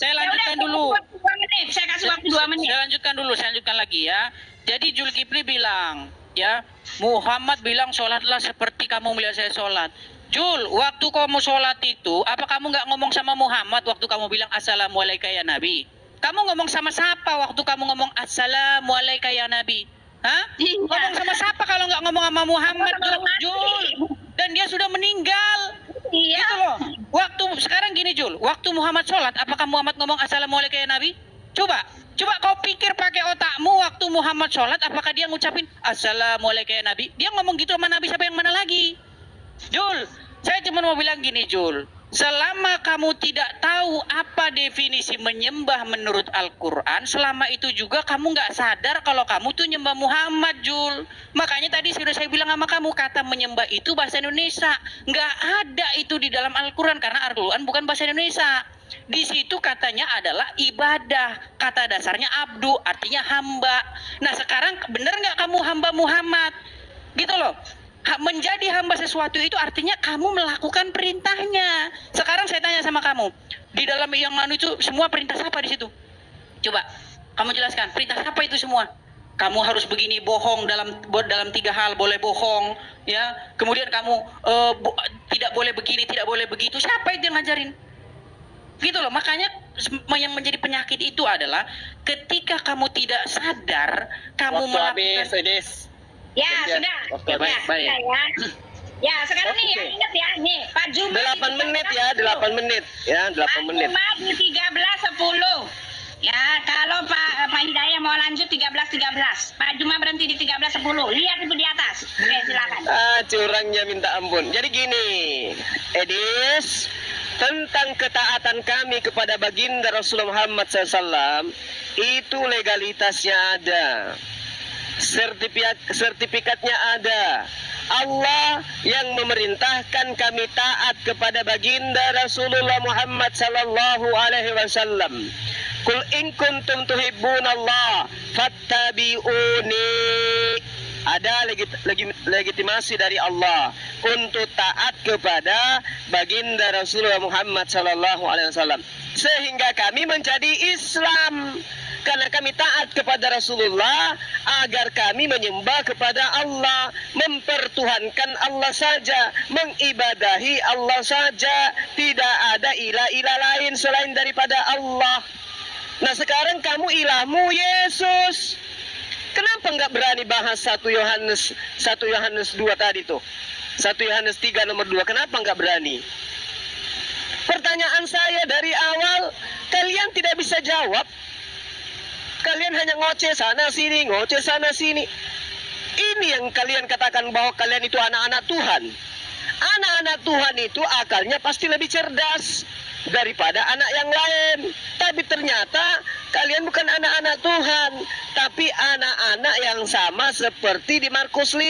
Ya udah, 2 menit. Saya kasih waktu 2 menit. Saya lanjutkan dulu, saya lanjutkan lagi ya. Jadi Zulkifli bilang, ya, Muhammad bilang sholatlah seperti kamu melihat saya sholat. Jul, waktu kamu sholat itu, apa kamu nggak ngomong sama Muhammad waktu kamu bilang assalamualaikum ya Nabi? Kamu ngomong sama siapa waktu kamu ngomong assalamualaikum ya Nabi? Hah? Iya. Ngomong sama siapa kalau nggak ngomong sama Muhammad, Jul? Dan dia sudah meninggal. Iya. Gitu loh. Waktu sekarang gini Jul, waktu Muhammad sholat, apakah Muhammad ngomong assalamualaikum ya Nabi? Coba kau pikir pakai otakmu waktu Muhammad sholat, apakah dia ngucapin assalamualaikum ya Nabi? Dia ngomong gitu sama Nabi siapa yang mana lagi? Jul, saya cuma mau bilang gini Jul, Selama kamu tidak tahu apa definisi menyembah menurut Al-Quran, selama itu juga kamu nggak sadar kalau kamu tuh nyembah Muhammad, Jul. Makanya tadi sudah saya bilang sama kamu, kata menyembah itu bahasa Indonesia. Nggak ada itu di dalam Al-Quran, karena Al-Quran bukan bahasa Indonesia. Di situ katanya adalah ibadah. Kata dasarnya abdu, artinya hamba. Nah sekarang bener nggak kamu hamba Muhammad? Gitu loh. Menjadi hamba sesuatu itu artinya kamu melakukan perintahnya. Sekarang saya tanya sama kamu, di dalam yang anu itu semua perintah siapa di situ? Coba kamu jelaskan, perintah siapa itu semua? Kamu harus begini, bohong dalam 3 hal, boleh bohong, ya. Kemudian kamu tidak boleh begini, tidak boleh begitu. Siapa itu yang ngajarin? Gitu loh. Makanya yang menjadi penyakit itu adalah ketika kamu tidak sadar kamu Waktu melakukan. habis, Ya, Oke. sudah. Oke, Ya, baik, baik. sudah ya. Ya, sekarang nih Oke. yang ingat ya, nih Pak Juma 8 menit ya, 8 menit ya, 8 menit. Pak Juma di 13.10. Ya, kalau Pak Hidayah mau lanjut 13.13. Pak Juma berhenti di 13.10. Lihat itu di atas. Oke, silakan. Curangnya minta ampun. Jadi gini, Edis, tentang ketaatan kami kepada baginda Rasulullah Muhammad SAW, itu legalitasnya ada. Sertifikatnya ada. Allah yang memerintahkan kami taat kepada baginda Rasulullah Muhammad sallallahu alaihi wasallam. Qul in kuntum tuhibbunallah fattabi'uni. Ada legitimasi dari Allah untuk taat kepada baginda Rasulullah Muhammad sallallahu alaihi wasallam, sehingga kami menjadi Islam. Karena kami taat kepada Rasulullah agar kami menyembah kepada Allah, mempertuhankan Allah saja, mengibadahi Allah saja, tidak ada ilah-ilah lain selain daripada Allah. Nah sekarang kamu ilahmu Yesus. Kenapa nggak berani bahas 1 Yohanes 2 tadi tuh? 1 Yohanes 3 nomor 2, kenapa nggak berani? Pertanyaan saya dari awal, kalian tidak bisa jawab. Kalian hanya ngoceh sana sini, ngoceh sana sini. Ini yang kalian katakan bahwa kalian itu anak-anak Tuhan. Anak-anak Tuhan itu akalnya pasti lebih cerdas daripada anak yang lain. Tapi ternyata kalian bukan anak-anak Tuhan, tapi anak-anak yang sama seperti di Markus 5.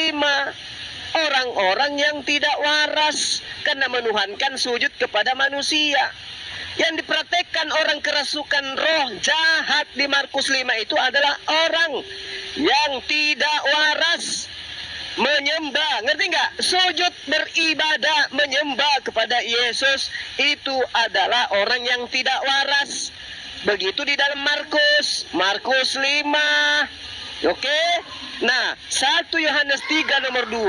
Orang-orang yang tidak waras karena menuhankan sujud kepada manusia. Yang dipraktekkan orang kerasukan roh jahat di Markus 5 itu adalah orang yang tidak waras menyembah. Ngerti nggak? Sujud beribadah menyembah kepada Yesus itu adalah orang yang tidak waras. Begitu di dalam Markus 5. Oke? Nah, 1 Yohanes 3 nomor 2,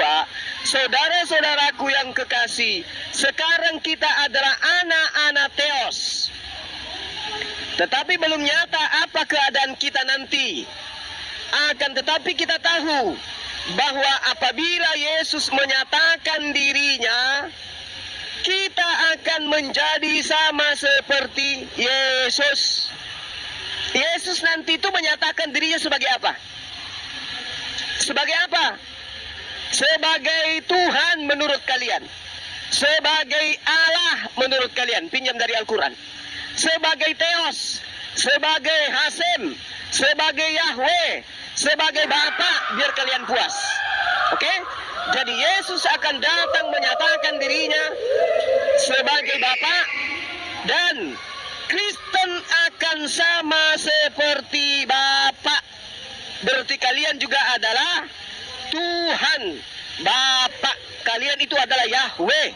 saudara-saudaraku yang kekasih, sekarang kita adalah anak-anak Theos. Tetapi belum nyata apa keadaan kita nanti. Akan tetapi kita tahu bahwa apabila Yesus menyatakan dirinya, kita akan menjadi sama seperti Yesus. Yesus nanti itu menyatakan dirinya sebagai apa? Sebagai apa? Sebagai Tuhan menurut kalian. Sebagai Allah menurut kalian. Pinjam dari Al-Quran. Sebagai Theos. Sebagai Hasem. Sebagai Yahweh. Sebagai Bapa, biar kalian puas. Oke? Jadi Yesus akan datang menyatakan dirinya sebagai Bapa. Dan Kristen akan sama seperti Bapa. Berarti kalian juga adalah Tuhan, Bapa. Kalian itu adalah Yahweh.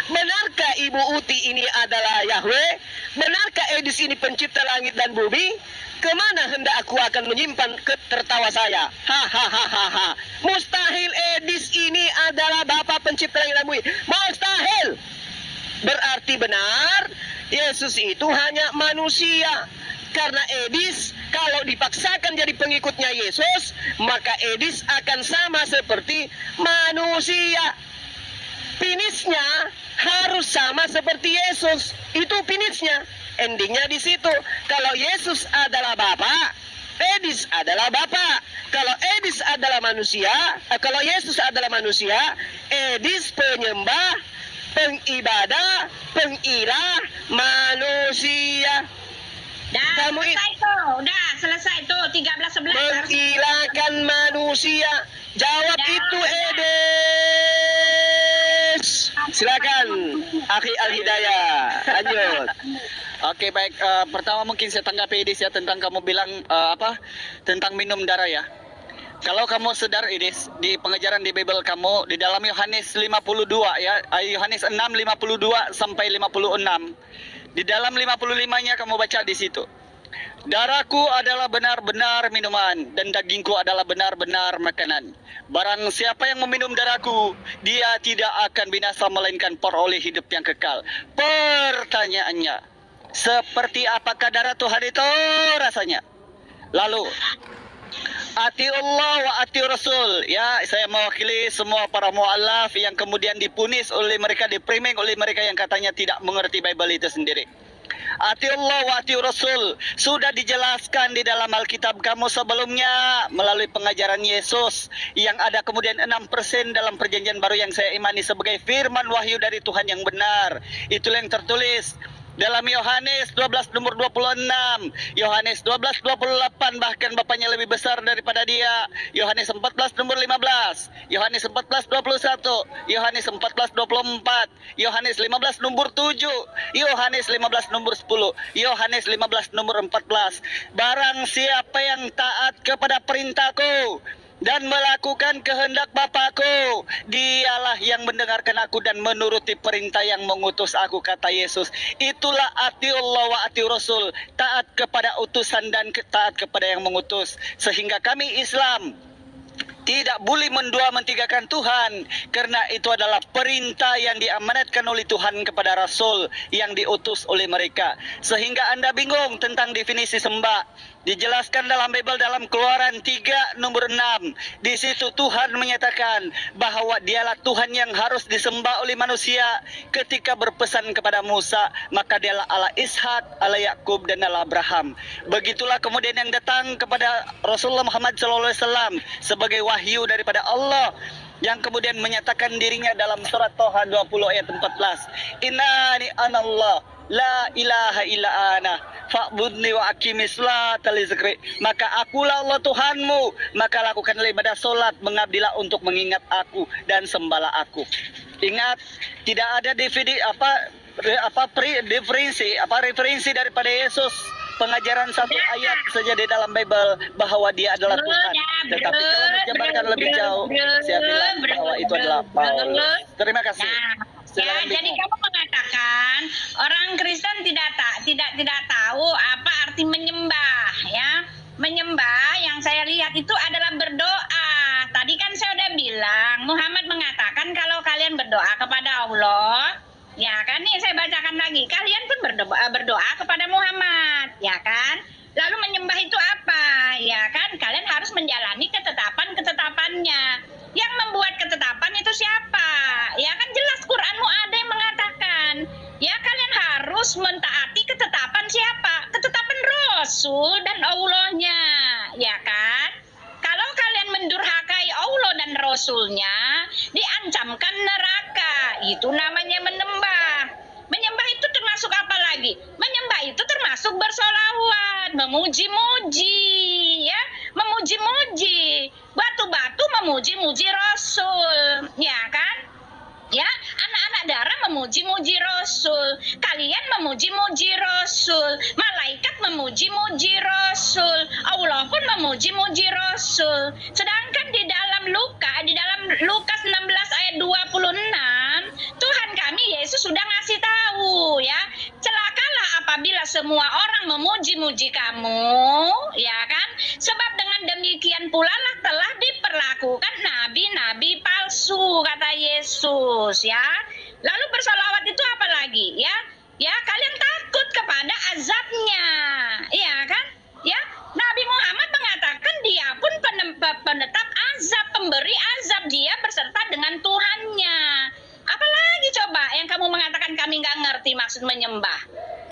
Benarkah Ibu Uti ini adalah Yahweh? Benarkah Edis ini pencipta langit dan bumi? Kemana hendak aku akan menyimpan tertawa saya? Hahaha. Mustahil Edis ini adalah Bapa pencipta langit dan bumi. Mustahil. Berarti benar Yesus itu hanya manusia. Karena Edis kalau dipaksakan jadi pengikutnya Yesus, maka Edis akan sama seperti manusia. Finishnya harus sama seperti Yesus. Itu finishnya. Endingnya di situ. Kalau Yesus adalah Bapa, Edis adalah Bapa. Kalau Edis adalah manusia, kalau Yesus adalah manusia, Edis penyembah pengibadah, pengilah manusia. Dah Kamu selesai tuh, udah selesai tuh 13-11 harus. Mengilahkan manusia. Jawab Dah, itu dah. Edes. Silakan, Akhi Al-Hidayah. Lanjut. Oke, baik. Pertama mungkin saya tanggapi Idis ya tentang kamu bilang tentang minum darah ya. Kalau kamu sedar Idis, di pengajaran di Bible kamu di dalam Yohanes 52 ya, Yohanes 6 52 sampai 56. Di dalam 55-nya kamu baca di situ. Darahku adalah benar-benar minuman dan dagingku adalah benar-benar makanan. Barang siapa yang meminum darahku, dia tidak akan binasa melainkan peroleh hidup yang kekal. Pertanyaannya, seperti apakah darah Tuhan itu rasanya? Lalu, ati Allah wa ati Rasul. Ya, saya mewakili semua para mu'alaf yang kemudian dipunis oleh mereka, dipriming oleh mereka yang katanya tidak mengerti Bible itu sendiri. Ati Allah wa ati Rasul sudah dijelaskan di dalam Alkitab kamu sebelumnya melalui pengajaran Yesus yang ada kemudian 6% dalam perjanjian baru yang saya imani sebagai firman wahyu dari Tuhan yang benar. Itulah yang tertulis dalam Yohanes 12 nomor 26, Yohanes 12 28, bahkan bapaknya lebih besar daripada dia. Yohanes 14 nomor 15, Yohanes 14 21, Yohanes 14 24, Yohanes 15 nomor 7, Yohanes 15 nomor 10, Yohanes 15 nomor 14. Barang siapa yang taat kepada perintahku dan melakukan kehendak Bapakku, dialah yang mendengarkan aku dan menuruti perintah yang mengutus aku, kata Yesus. Itulah ati Allah wa ati Rasul, taat kepada utusan dan taat kepada yang mengutus. Sehingga kami Islam tidak boleh mendua mentigakan Tuhan, karena itu adalah perintah yang diamanatkan oleh Tuhan kepada Rasul yang diutus oleh mereka. Sehingga Anda bingung tentang definisi sembah. Dijelaskan dalam Bible dalam Keluaran 3 nomor 6. Di situ Tuhan menyatakan bahwa dialah Tuhan yang harus disembah oleh manusia ketika berpesan kepada Musa, maka dialah Allah Ishak, Allah Yakub dan Allah Abraham. Begitulah kemudian yang datang kepada Rasulullah Muhammad SAW sebagai wahyu daripada Allah, yang kemudian menyatakan dirinya dalam surat Toha 20 ayat 14. Innani anallah la ilaha illa ana fa'budni wa aqimis salata li dzikri. Maka akulah Allah Tuhanmu, maka lakukanlah ibadah solat, mengabdilah untuk mengingat aku dan sembahlah aku. Ingat, tidak ada referensi daripada Yesus, pengajaran satu ayat saja di dalam Bible bahwa dia adalah Tuhan. Tetapi kalau menjabarkan lebih jauh, saya bilang bahwa itu adalah Paulus. Terima kasih. Ya, jadi kamu mengatakan orang Kristen tidak tahu apa arti menyembah, ya. Menyembah yang saya lihat itu adalah berdoa. Tadi kan saya udah bilang, Muhammad mengatakan kalau kalian berdoa kepada Allah, ya kan, nih saya bacakan lagi, kalian pun berdoa kepada Muhammad, ya kan. Lalu menyembah itu apa? Ya kan, kalian harus menjalani ketetapan-ketetapannya. Yang membuat ketetapan itu siapa? Ya kan, jelas Quranmu ada yang mengatakan, ya kalian harus mentaati ketetapan siapa? Ketetapan Rasul dan Allahnya, ya kan? Kalau kalian mendurhakai Allah dan Rasulnya, diancamkan neraka. Itu namanya menyembah. Menyembah itu termasuk apa lagi? Menyembah itu termasuk bersolawat, memuji-muji, ya, memuji-muji. Batu-batu memuji-muji Rasul, ya kan? Ya, anak-anak darah memuji-muji Rasul, kalian memuji-muji Rasul, malaikat memuji-muji Rasul, Allah pun memuji-muji Rasul. Sedangkan di dalam Lukas 16 ayat 26, Tuhan kami Yesus sudah ngasih tahu, ya, celakalah apabila semua orang memuji-muji kamu, ya kan? Sebab dengan demikian pula lah telah diperlakukan nabi-nabi palsu, kata Yesus, ya. Lalu bersolawat itu apa lagi, ya? Ya, kalian takut kepada azabnya, ya kan? Ya, Nabi Muhammad mengatakan dia pun penetap azab, pemberi azab, dia berserta dengan Tuhannya. Apalagi coba yang kamu mengatakan kami nggak ngerti maksud menyembah,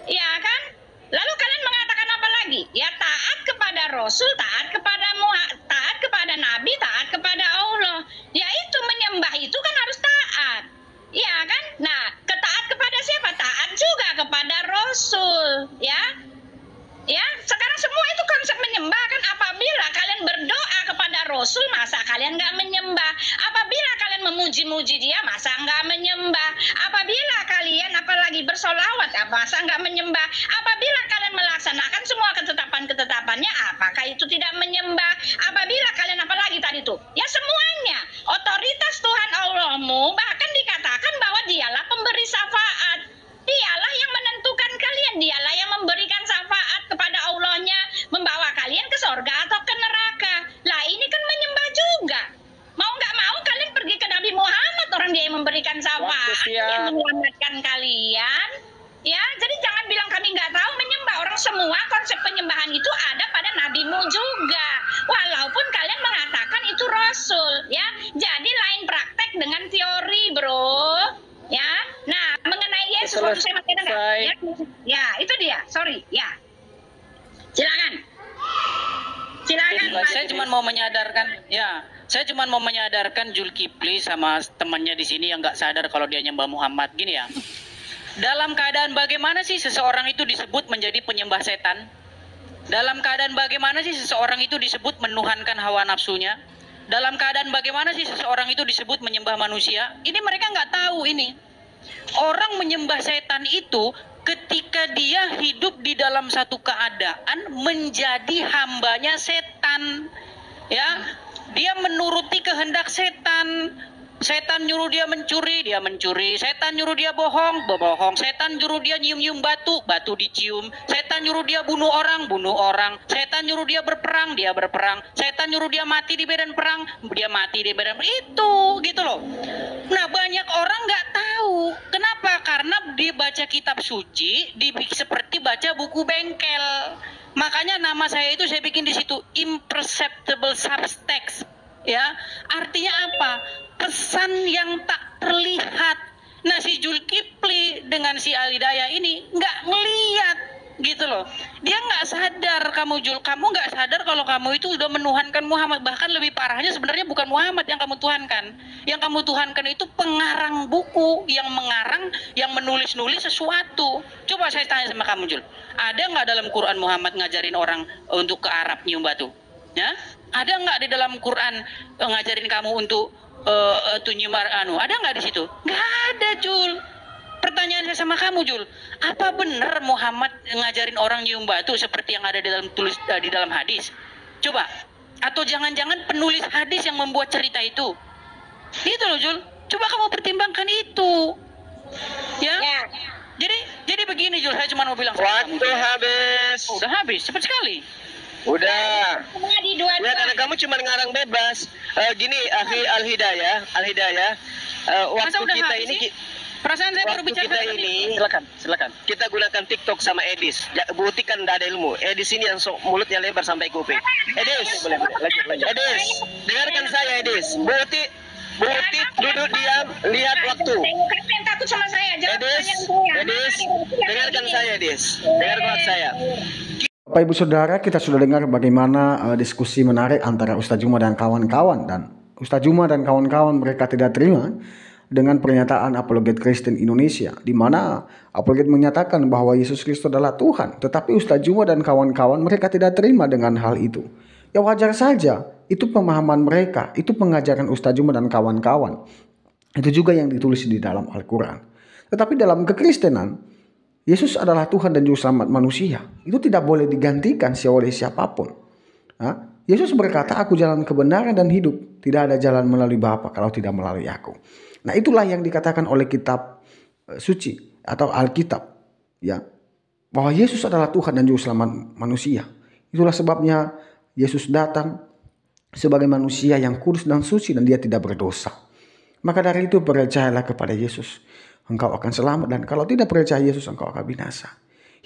ya kan? Lalu kalian mengatakan apa lagi? Ya, taat kepada Rasul, taat kepada Nabi, taat kepada Allah. Ya itu menyembah itu kan harus taat, ya kan? Nah, Rasul, masa kalian nggak menyembah? Apabila kalian memuji-muji dia, masa nggak menyembah? Apabila kalian apalagi bersolawat, masa nggak menyembah? Apabila kalian melaksanakan semua ketetapan-ketetapannya, apakah itu tidak menyembah? Apabila kalian apalagi tadi tuh, ya semuanya, otoritas Tuhan Allahmu, bahkan dikatakan bahwa dialah pemberi syafaat. Dialah yang menentukan kalian, dialah yang memberikan syafaat kepada Allahnya, membawa kalian ke sorga atau ke neraka. Lah ini kan menyembah juga. Mau nggak mau kalian pergi ke Nabi Muhammad, orang dia yang memberikan syafaat, yang menyelamatkan kalian. Ya, jadi jangan bilang kami nggak tahu menyembah. Orang semua konsep penyembahan itu ada pada nabimu juga. Walaupun kalian mengatakan itu Rasul, ya. Jadi lain praktek dengan teori, bro. Ya, nah mengenai Yesus waktu saya masih ada ya itu dia, sorry, ya, silakan. Saya cuma mau menyadarkan Zulkifli sama temannya di sini yang nggak sadar kalau dia nyembah Muhammad gini ya. Dalam keadaan bagaimana sih seseorang itu disebut menjadi penyembah setan? Dalam keadaan bagaimana sih seseorang itu disebut menuhankan hawa nafsunya? Dalam keadaan bagaimana sih seseorang itu disebut menyembah manusia? Ini mereka nggak tahu ini. Orang menyembah setan itu ketika dia hidup di dalam satu keadaan menjadi hambanya setan. Ya, dia menuruti kehendak setan. Setan nyuruh dia mencuri, dia mencuri. Setan nyuruh dia bohong, bohong. Setan nyuruh dia nyium-nyium batu, batu dicium. Setan nyuruh dia bunuh orang, bunuh orang. Setan nyuruh dia berperang, dia berperang. Setan nyuruh dia mati di medan perang, dia mati di medan perang. Itu gitu loh. Nah, banyak orang nggak tahu. Kenapa? Karena dia baca kitab suci, seperti baca buku bengkel. Makanya nama saya itu saya bikin di situ imperceptible subtext. Ya, artinya apa? Pesan yang tak terlihat. Nah, si Zulkifli dengan si Alhidayah ini nggak ngeliat gitu loh. Dia nggak sadar, kamu nggak sadar kalau kamu itu udah menuhankan Muhammad. Bahkan lebih parahnya sebenarnya bukan Muhammad yang kamu tuhankan. Yang kamu tuhankan itu pengarang buku yang mengarang, yang menulis-nulis sesuatu. Coba saya tanya sama kamu, Jul, ada nggak dalam Quran Muhammad ngajarin orang untuk ke Arab nyium batu? Ya? Ada nggak di dalam Quran ngajarin kamu untuk tunyimar ada nggak di situ? Nggak ada, Jul. Pertanyaan saya sama kamu, Jul, apa benar Muhammad ngajarin orang nyium batu seperti yang ada di dalam hadis? Coba. Atau jangan-jangan penulis hadis yang membuat cerita itu? Gitu loh, Jul. Coba kamu pertimbangkan itu. Ya. Jadi begini, Jul, saya cuma mau bilang Waktu habis. udah habis, cepat sekali. Udah. Lihat anak kamu cuma ngarang bebas. Gini, Alhidayah. Waktu kita ini Perasaan saya baru bicara kita ini, silakan. kita gunakan TikTok sama Edis. Buktikan tidak ada ilmu. Edis ini yang mulutnya lebar sampai kuping. Edis, lanjut. Edis, dengarkan saya, Edis. Bukti, duduk diam, lihat waktu. Kalian takut sama saya, Edis, dengarkan saya, Edis. Dengarkan saya. Bapak Ibu Saudara, kita sudah dengar bagaimana diskusi menarik antara Ustaz Juma dan kawan-kawan. Dan Ustaz Juma dan kawan-kawan mereka tidak terima dengan pernyataan apologet Kristen Indonesia, di mana apologet menyatakan bahwa Yesus Kristus adalah Tuhan. Tetapi Ustaz Juma dan kawan-kawan mereka tidak terima dengan hal itu. Ya wajar saja, itu pemahaman mereka, itu pengajaran Ustaz Juma dan kawan-kawan. Itu juga yang ditulis di dalam Al-Quran. Tetapi dalam kekristenan, Yesus adalah Tuhan dan Juru Selamat manusia. Itu tidak boleh digantikan oleh siapapun. Yesus berkata, aku jalan kebenaran dan hidup. Tidak ada jalan melalui Bapa kalau tidak melalui aku. Nah, itulah yang dikatakan oleh kitab suci atau Alkitab. Ya, bahwa Yesus adalah Tuhan dan Juru Selamat manusia. Itulah sebabnya Yesus datang sebagai manusia yang kudus dan suci dan dia tidak berdosa. Maka dari itu percayalah kepada Yesus. Engkau akan selamat, dan kalau tidak percaya Yesus engkau akan binasa.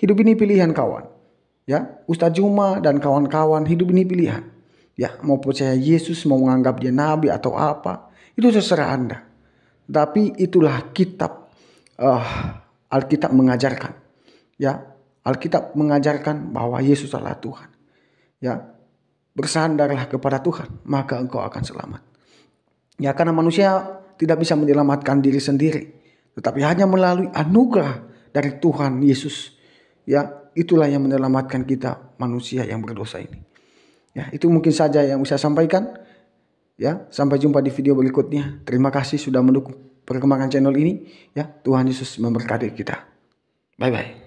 Hidup ini pilihan, kawan. Ya, Ustaz Juma dan kawan-kawan, hidup ini pilihan. Ya, mau percaya Yesus, mau menganggap dia nabi atau apa, itu terserah Anda. Tapi itulah kitab Alkitab mengajarkan. Ya, Alkitab mengajarkan bahwa Yesus adalah Tuhan. Ya, bersandarlah kepada Tuhan, maka engkau akan selamat. Ya, karena manusia tidak bisa menyelamatkan diri sendiri, tetapi hanya melalui anugerah dari Tuhan Yesus. Ya, itulah yang menyelamatkan kita manusia yang berdosa ini. Ya, itu mungkin saja yang bisa saya sampaikan. Ya, sampai jumpa di video berikutnya. Terima kasih sudah mendukung perkembangan channel ini. Ya, Tuhan Yesus memberkati kita. Bye bye.